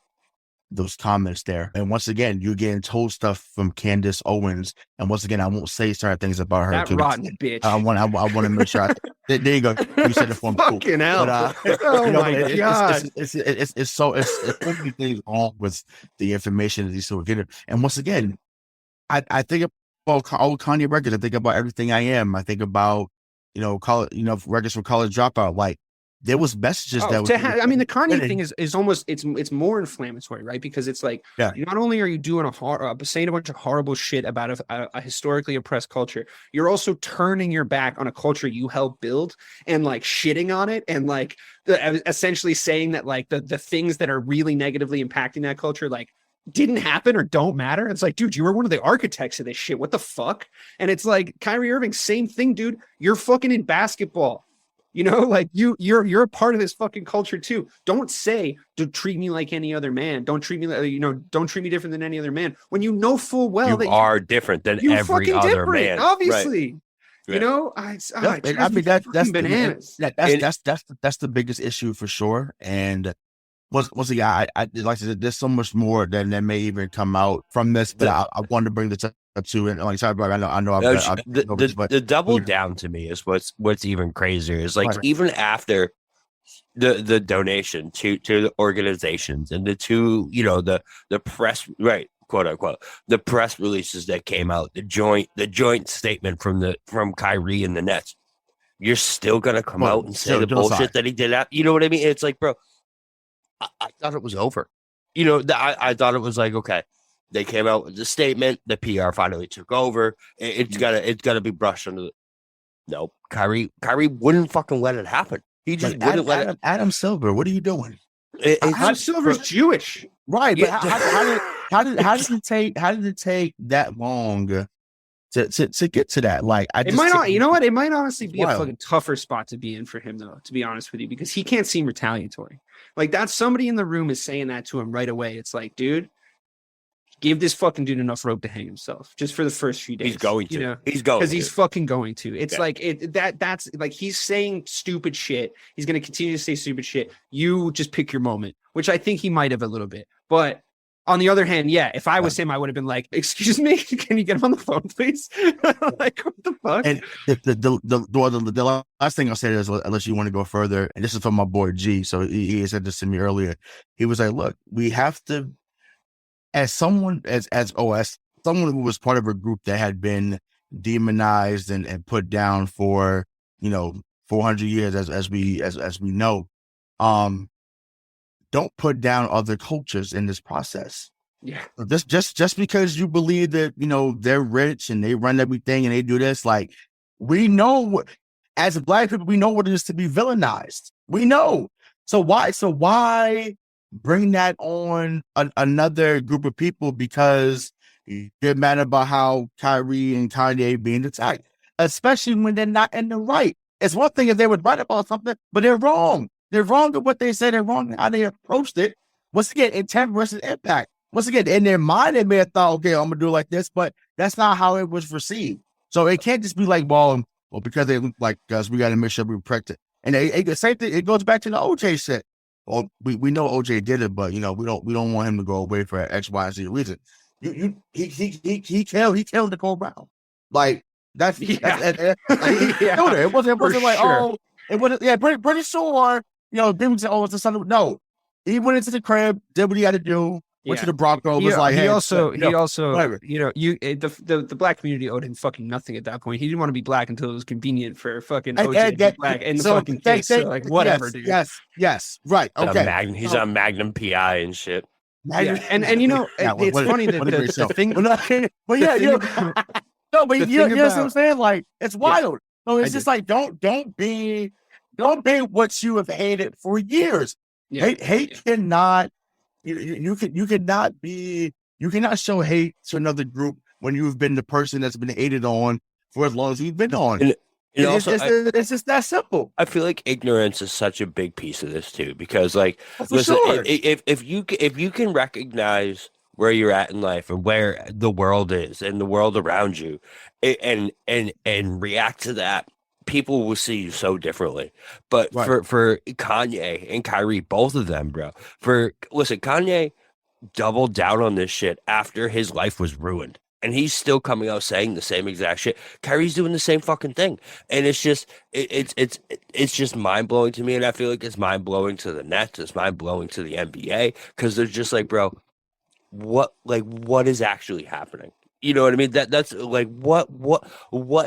those comments there. And once again, you're getting told stuff from Candace Owens. And once again, I won't say certain things about her. That rotten bitch. I want to make sure. There you go. You said it for me. Fucking hell. But, my God. It's so many things wrong with the information that these two are getting. And once again, I think about old Kanye records. I think about Everything I Am. I think about, college, records from College Dropout. Like, there was messages the Kanye thing is almost, it's more inflammatory, right? Because it's like, not only are you doing saying a bunch of horrible shit about a historically oppressed culture, you're also turning your back on a culture you helped build and like shitting on it, and like essentially saying that like the things that are really negatively impacting that culture, like, didn't happen or don't matter. It's like, dude, you were one of the architects of this shit. What the fuck? And it's like, Kyrie Irving, same thing, dude. You're fucking in basketball. Like you're a part of this fucking culture too. Don't say, don't treat me like any other man. Don't treat me like, don't treat me different than any other man, when you know full well that you are different than every other man. Obviously. Right. That's bananas. That's the biggest issue for sure. And once again, I like I said, there's so much more that may even come out from this, but I wanted to bring this up too. And like, sorry, bro, I know. The double down to me is what's even crazier is like, even after the donation to the organizations and the two, the press, right, quote unquote, the press releases that came out, the joint statement from Kyrie and the Nets, you're still gonna come out and say the bullshit that he did. You know what I mean? It's like, bro, I thought it was over. I thought it was like, okay, they came out with the statement, the PR finally took over. It's gotta be brushed under the. No, Kyrie wouldn't fucking let it happen. He just wouldn't let it. Adam Silver, what are you doing? Adam Silver's Jewish, right? But how did it take that long to get to that? Like, it might honestly be a fucking tougher spot to be in for him, though, to be honest with you, because he can't seem retaliatory. Like, that's somebody in the room is saying that to him right away. It's like, dude, give this fucking dude enough rope to hang himself just for the first few days. He's going to. Because he's fucking going to. It's like that's like, he's saying stupid shit. He's going to continue to say stupid shit. You just pick your moment, which I think he might have a little bit. But on the other hand, if I was him, I would have been like, excuse me, can you get him on the phone, please? Like, what the fuck? And the last thing I'll say is, unless you want to go further, and this is from my boy G, so he said this to me earlier. He was like, look, we have to, as someone who was part of a group that had been demonized and put down for 400 years, as we know, don't put down other cultures in this process. Yeah. Just because you believe that, they're rich and they run everything and they do this, like, we know as Black people, we know what it is to be villainized. We know. So why bring that on another group of people because they're mad about how Kyrie and Kanye being attacked, especially when they're not in the right. It's one thing if they would write about something, but they're wrong. They're wrong with what they said. They're wrong in how they approached it. Once again, intent versus impact. Once again, in their mind, they may have thought, okay, I'm going to do it like this, but that's not how it was received. So it can't just be like, well, because they look like us, we got to make sure we protect it. And the same thing, it goes back to the OJ shit. Well, we know OJ did it, but we don't want him to go away for X, Y, and Z reason. He killed Nicole Brown. Like that's he killed her. It wasn't like sure. It wasn't pretty sure. People say, it's the son of no. He went into the crib, did what he had to do. Went to the Bronco. Was like, he also, the Black community owed him fucking nothing at that point. He didn't want to be Black until it was convenient for fucking OJ to be Black and the fucking case. So like, whatever, dude. Yes, right. Okay. He's on Magnum PI and shit. Yeah. And it's funny that the thing. But no, but you know what I'm saying? Like, it's wild. So it's just like, don't be what you have hated for years. Hate cannot. You cannot show hate to another group when you've been the person that's been hated on for as long as you've been on. And it's just that simple. I feel like ignorance is such a big piece of this too, because like, listen, sure. if you can recognize where you're at in life and where the world is and the world around you, and react to that, people will see you so differently. But right. for Kanye and Kyrie, both of them, bro, Kanye doubled down on this shit after his life was ruined. And he's still coming out saying the same exact shit. Kyrie's doing the same fucking thing. And it's just, it's just mind blowing to me. And I feel like it's mind blowing to the Nets. It's mind blowing to the NBA. Cause they're just like, bro, what is actually happening? You know what I mean? That's like what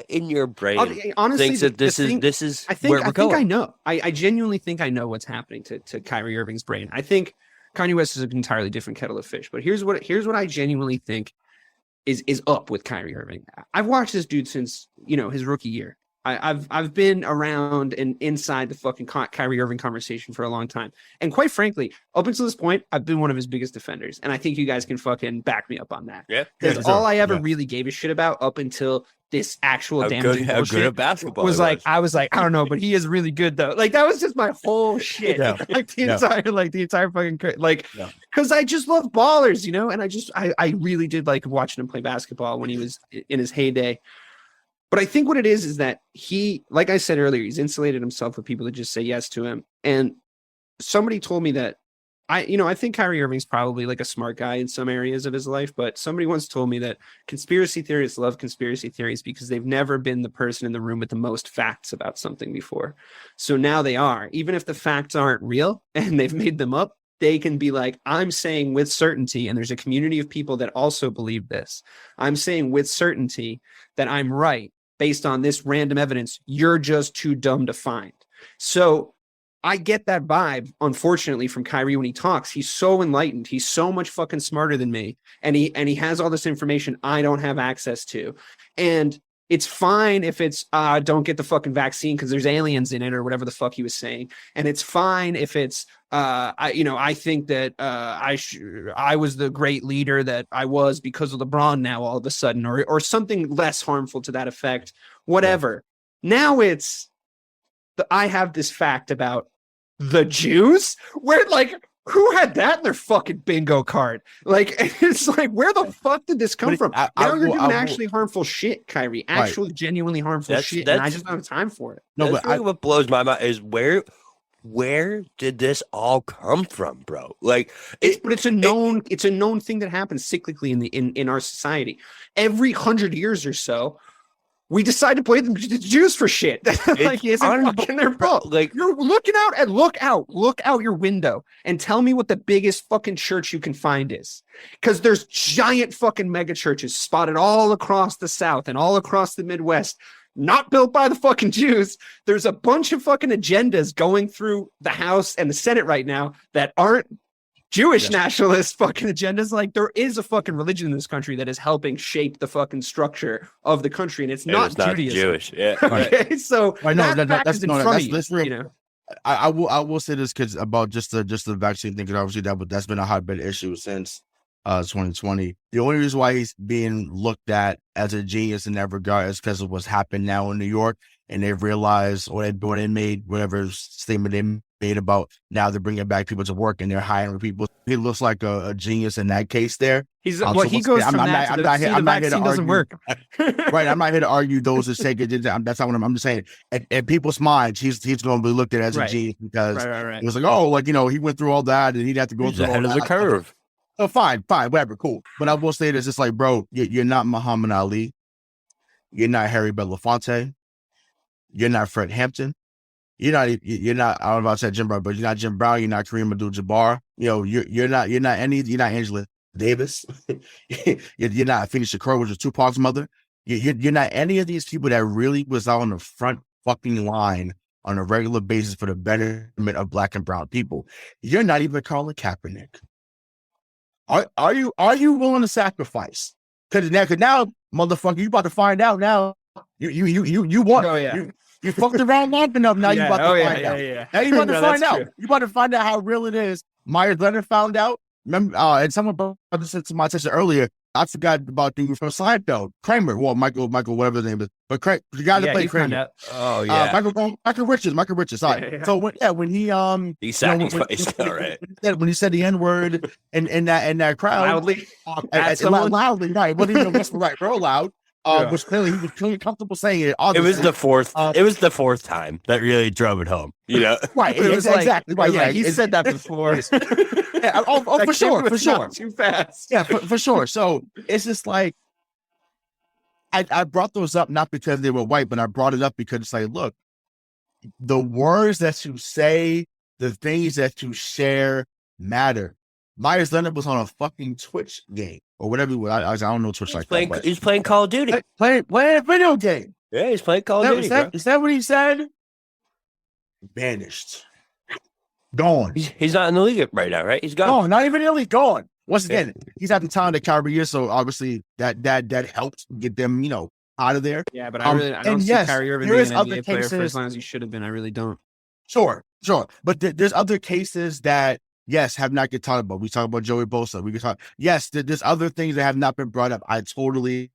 in your brain honestly thinks that this is where we're going? I know. I genuinely think I know what's happening to Kyrie Irving's brain. I think Kanye West is an entirely different kettle of fish. But here's what I genuinely think is up with Kyrie Irving. I've watched this dude since his rookie year. I've been around and inside the fucking Kyrie Irving conversation for a long time. And quite frankly, up until this point, I've been one of his biggest defenders. And I think you guys can fucking back me up on that. Yeah. Because all I ever really gave a shit about up until this actual damaging how good at basketball was like, I was like, I don't know, but he is really good though. Like that was just my whole shit. The entire fucking, because I just love ballers, and I really did like watching him play basketball when he was in his heyday. But I think what it is that he, like I said earlier, he's insulated himself with people that just say yes to him. And somebody told me that I think Kyrie Irving's probably like a smart guy in some areas of his life, but somebody once told me that conspiracy theorists love conspiracy theories because they've never been the person in the room with the most facts about something before. So now they are, even if the facts aren't real and they've made them up, they can be like, I'm saying with certainty, and there's a community of people that also believe this. I'm saying with certainty that I'm right. Based on this random evidence, you're just too dumb to find. So I get that vibe, unfortunately, from Kyrie when he talks. He's so enlightened. He's so much fucking smarter than me. And he has all this information I don't have access to. And it's fine if it's don't get the fucking vaccine because there's aliens in it or whatever the fuck he was saying. And it's fine if it's I think that I was the great leader that I was because of LeBron now all of a sudden or something less harmful to that effect. Whatever. Yeah. Now it's I have this fact about the Jews where like who had that in their fucking bingo card? Like, it's like, where the fuck did this come from? Now you're doing actually harmful shit, Kyrie. Actually, genuinely harmful shit, and I just don't have time for it. No, but really what blows my mind is where did this all come from, bro? Like, it's a known thing that happens cyclically in our society. Every 100 years or so, we decide to blame the Jews for shit. Like, it's fucking their fault. Like, you're looking out and look out your window and tell me what the biggest fucking church you can find is. Because there's giant fucking mega churches spotted all across the South and all across the Midwest, not built by the fucking Jews. There's a bunch of fucking agendas going through the House and the Senate right now that aren't Jewish nationalist fucking agendas. Like, there is a fucking religion in this country that is helping shape the fucking structure of the country, and it's not Judaism. Jewish. Yeah. Okay, so that's real. you know. I will say this because about just the vaccine thing, because obviously that's been a hotbed issue since 2020. The only reason why he's being looked at as a genius in that regard is because of what's happened now in New York, and they've realized or they made whatever statement they made about now they're bringing back people to work and they're hiring people. He looks like a genius in that case. There, he's he goes from that to the vaccine doesn't work. Right, I'm not here to argue those that say it. That's not what I'm just saying. In people's minds, he's going to be looked at as a genius because it was like, oh, like, you know, he went through all that and he'd have to go through ahead all of the curve. Oh, fine, whatever, cool. But I will say this: it's like, bro, you're not Muhammad Ali, you're not Harry Belafonte, you're not Fred Hampton, you're not. I don't know if I said Jim Brown, but you're not Jim Brown. You're not Kareem Abdul-Jabbar. You know, you're not Angela Davis. You're not Phoenix Shakur, which is Tupac's mother. You're not any of these people that really was out on the front fucking line on a regular basis for the betterment of Black and brown people. You're not even Colin Kaepernick. Are you willing to sacrifice? Because now, motherfucker, you about to find out now. You want. Oh, yeah. You fucked around long enough. Now you about to find out. Yeah. Now you about to find out. You about to find out how real it is. Myers Leonard found out. Remember, and someone brought this to my attention earlier. I forgot about the from Seinfeld, Kramer. Well, Michael, whatever his name is, but the guy that played Kramer. Oh yeah, Michael Richards. Sorry. Yeah. So when he when he said the N-word in that crowd loudly, loudly, right? But even right, real loud. Was clearly he was clearly comfortable saying it. It was the fourth. It was the fourth time that really drove it home. You know, right? It was exactly right. Yeah, he said that before. Yeah, for sure. Too fast. Yeah, for sure. So it's just like I brought those up not because they were white, but I brought it up because it's like, look, the words that you say, the things that you share matter. Myers Leonard was on a fucking Twitch game or whatever. I don't know Twitch that. He's playing Call of Duty. Playing a video game. Yeah, he's playing Call of Duty. Is that what he said? Vanished. Gone. He's not in the league right now, right? He's gone. No, not even in the league. Gone. Once again, he's at the time that Kyrie is, so obviously that helped get them, you know, out of there. Yeah, but I don't see Kyrie Irving being an NBA player for as long as he should have been. I really don't. Sure. But there's other cases that, yes, have not get talked about. We talk about Joey Bosa. We can talk. Yes, there's other things that have not been brought up. I totally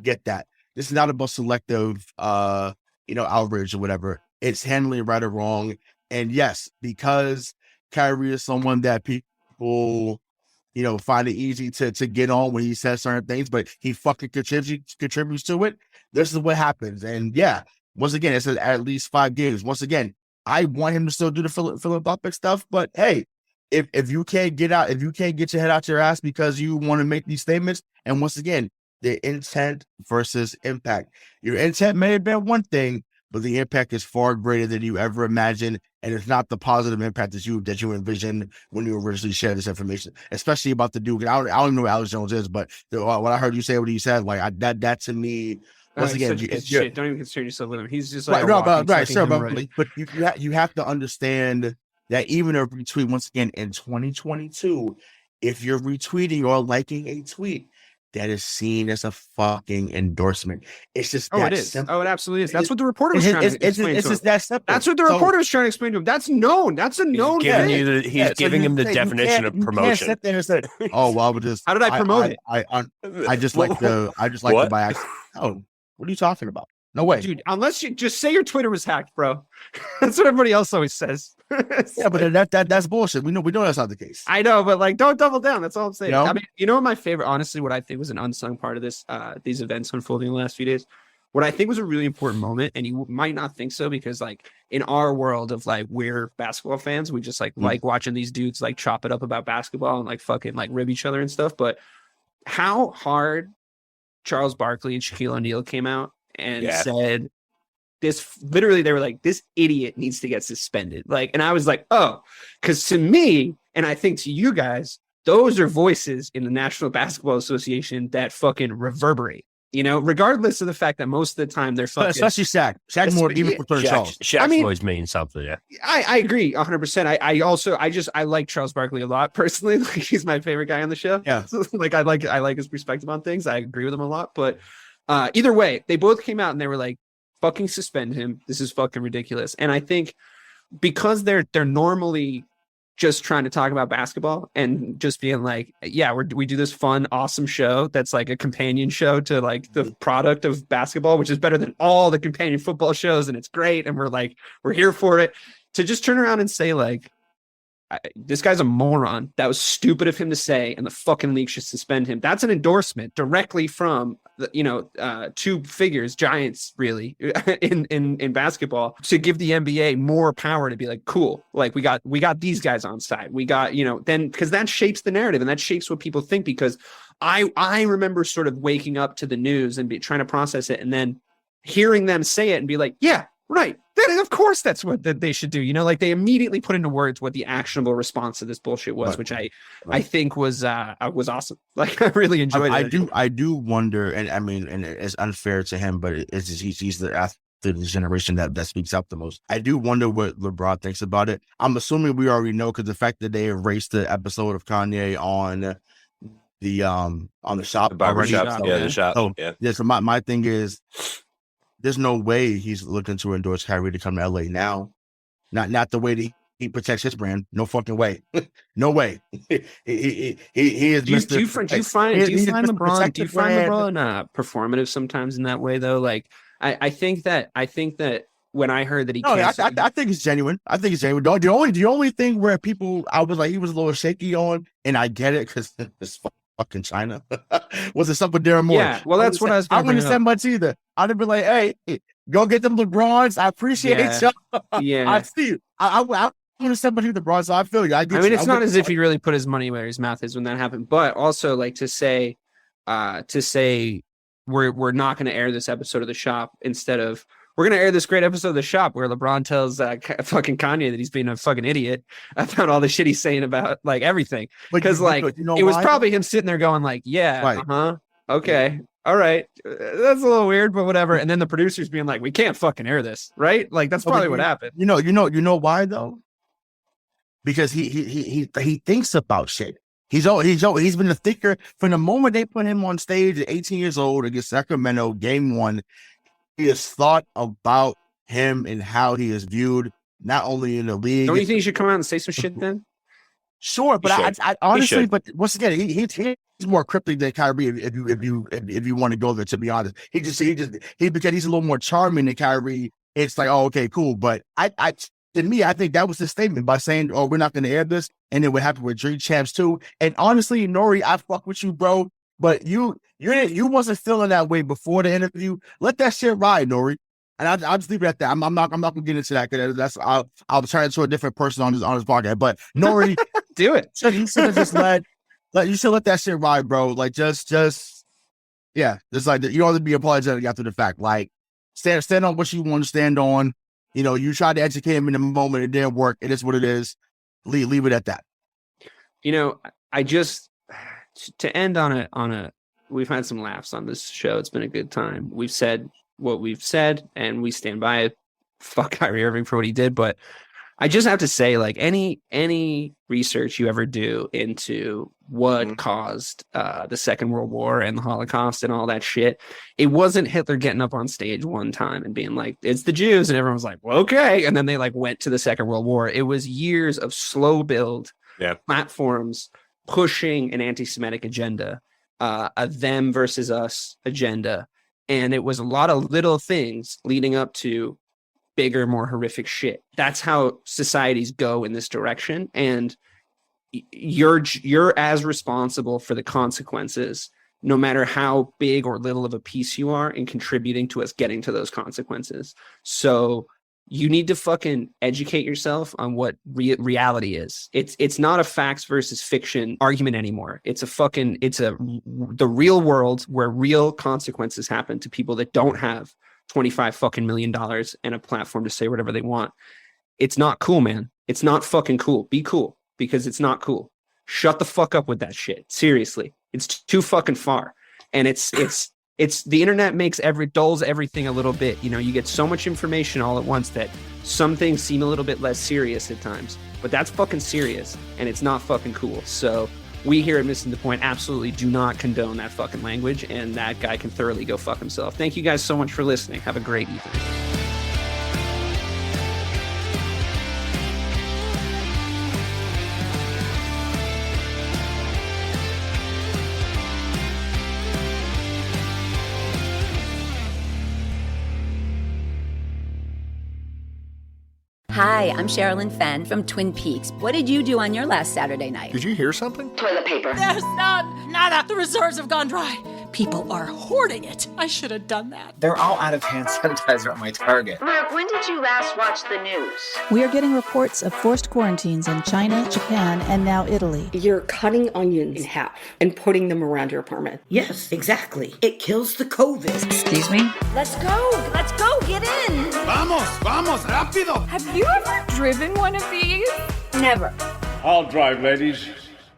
get that. This is not about selective, outrage or whatever. It's handling right or wrong. And yes, because Kyrie is someone that people, find it easy to get on when he says certain things, but he fucking contributes to it. This is what happens. And yeah, once again, it's at least 5 games. Once again, I want him to still do the philanthropic stuff, but hey, if you can't get your head out your ass because you want to make these statements, and once again, the intent versus impact. Your intent may have been one thing, but the impact is far greater than you ever imagined, and it's not the positive impact that you envisioned when you originally shared this information, especially about the Duke. I don't even know who Alex Jones is, but when I heard you say what he said, like that to me. Once again, shit. Don't even concern yourself with him. He's just like but you have to understand that even a retweet, once again, in 2022, if you're retweeting or liking a tweet, that is seen as a fucking endorsement. It's just it is. Simple. It absolutely is. That's what the reporter was trying to explain to him. That simple. That's what the reporter was trying to explain to him. That's known. That's a known thing. He's giving him the definition of promotion. You can't sit there and say, "Oh, well, how did I promote it? I just like the by accident." Oh, what are you talking about? No way, dude. Unless you just say your Twitter was hacked, bro. That's what everybody else always says. Yeah, but that's bullshit. We know that's not the case. I know, but like, don't double down. That's all I'm saying. I mean, what my favorite, honestly, what I think was an unsung part of this, these events unfolding in the last few days. What I think was a really important moment, and you might not think so, because like in our world of like we're basketball fans, we just like watching these dudes like chop it up about basketball and like fucking like rib each other and stuff. But how hard Charles Barkley and Shaquille O'Neal came out and said this, literally they were like, this idiot needs to get suspended. Like, and I was like, oh, because to me, and I think to you guys, those are voices in the National Basketball Association that fucking reverberate. You know, regardless of the fact that most of the time they're fucking, especially Shaq. Shaq more even for Charles. Shaq's always mean something. Yeah, I agree 100%. I also I like Charles Barkley a lot personally. Like he's my favorite guy on the show. Yeah, so, like I like his perspective on things. I agree with him a lot. But either way, they both came out and they were like, "Fucking suspend him. This is fucking ridiculous." And I think because they're normally just trying to talk about basketball and just being like, yeah, we do this fun, awesome show that's like a companion show to like the product of basketball, which is better than all the companion football shows. And it's great. And we're here for it. To just turn around and say like, this guy's a moron. That was stupid of him to say, and the fucking league should suspend him. That's an endorsement directly from two figures, giants, really, in basketball, to give the NBA more power to be like, cool, like we got these guys on side. We got, then because that shapes the narrative and that shapes what people think. Because I remember sort of waking up to the news and trying to process it, and then hearing them say it and be like, yeah, right. Of course, that's what they should do. Like they immediately put into words what the actionable response to this bullshit was, which I think was awesome. Like I really enjoyed it. I do wonder, and I mean, and it's unfair to him, but he's the athlete of the generation that speaks up the most. I do wonder what LeBron thinks about it. I'm assuming we already know because the fact that they erased the episode of Kanye on the shop, the barber shop, the shop. So, yeah. So my thing is, there's no way he's looking to endorse Kyrie to come to LA now. Not the way that he protects his brand. No fucking way. No way. He is. Do you find LeBron performative sometimes in that way though? Like I think that when I heard that he I think it's genuine. I think it's genuine. The only thing where I was like, he was a little shaky on, and I get it because it's fucking China. Was it something with Darren Moore? Yeah, well, that's what I was. I wouldn't have said much either. I'd have been like, "Hey, go get them LeBrons. I appreciate you. Yeah, I see you. I wouldn't have said much with LeBron, so I feel you. It's not as if he really put his money where his mouth is when that happened. But also, like to say we're not going to air this episode of The Shop instead of we're going to air this great episode of The Shop where LeBron tells fucking Kanye that he's being a fucking idiot about all the shit he's saying about like everything. Because it was probably him sitting there going like, yeah, okay, all right, that's a little weird, but whatever. And then the producers being like, we can't fucking air this, right? Like that's probably what happened. You know why though? Because he thinks about shit. He's been a thinker from the moment they put him on stage at 18 years old against Sacramento, game 1. He has thought about him and how he is viewed, not only in the league. Don't you think he should come out and say some shit then? Sure, but I honestly, but once again, he's more cryptic than Kyrie. If you want to go there, to be honest, because he's a little more charming than Kyrie. It's like, oh, okay, cool. But to me, I think that was the statement by saying, oh, we're not going to air this, and then what happened with Dream Champs too. And honestly, Nori, I fuck with you, bro. But you wasn't feeling that way before the interview. Let that shit ride, Nori. And I'll just leave it at that. I'm not gonna get into that because that's I'll turn into a different person on his podcast. But Nori, do it. You should have just let that shit ride, bro. Like just like you don't have to be apologetic after the fact. Like stand on what you want to stand on. You tried to educate him in the moment. It didn't work. It is what it is. Leave it at that. I just. To end on a we've had some laughs on this show. It's been a good time. We've said what we've said and we stand by it. Fuck Kyrie Irving for what he did. But I just have to say, like any research you ever do into what caused the Second World War and the Holocaust and all that shit, it wasn't Hitler getting up on stage one time and being like, it's the Jews. And everyone was like, well, okay. And then they like went to the Second World War. It was years of slow build platforms pushing an anti-Semitic agenda, a them versus us agenda. And it was a lot of little things leading up to bigger, more horrific shit. That's how societies go in this direction. And you're as responsible for the consequences, no matter how big or little of a piece you are in contributing to us getting to those consequences. So you need to fucking educate yourself on what reality is. It's not a facts versus fiction argument anymore. It's the real world where real consequences happen to people that don't have $25 fucking million and a platform to say whatever they want. It's not cool, man. It's not fucking cool. Be cool, because it's not cool. Shut the fuck up with that shit. Seriously. It's too fucking far. And it's It's the internet dulls everything a little bit. You get so much information all at once that some things seem a little bit less serious at times, but that's fucking serious and it's not fucking cool. So we here at Missing the Point absolutely do not condone that fucking language, and that guy can thoroughly go fuck himself. Thank you guys so much for listening. Have a great evening. Hi, I'm Sherilyn Fenn from Twin Peaks. What did you do on your last Saturday night? Did you hear something? Toilet paper. There's nada. The reserves have gone dry. People are hoarding it. I should have done that. They're all out of hand sanitizer at my Target. Mark, when did you last watch the news? We are getting reports of forced quarantines in China, Japan, and now Italy. You're cutting onions in half and putting them around your apartment. Yes, exactly. It kills the COVID. Excuse me? Let's go, get in. Vamos, rápido. Have you ever driven one of these? Never. I'll drive, ladies.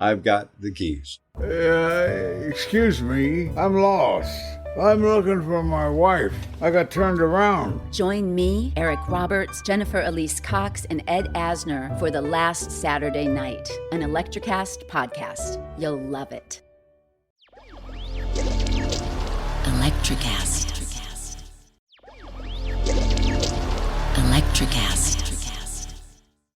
I've got the keys. Excuse me, I'm lost. I'm looking for my wife. I got turned around. Join me, Eric Roberts, Jennifer Elise Cox, and Ed Asner for The Last Saturday Night, an Electrocast podcast. You'll love it. Electrocast. Electrocast.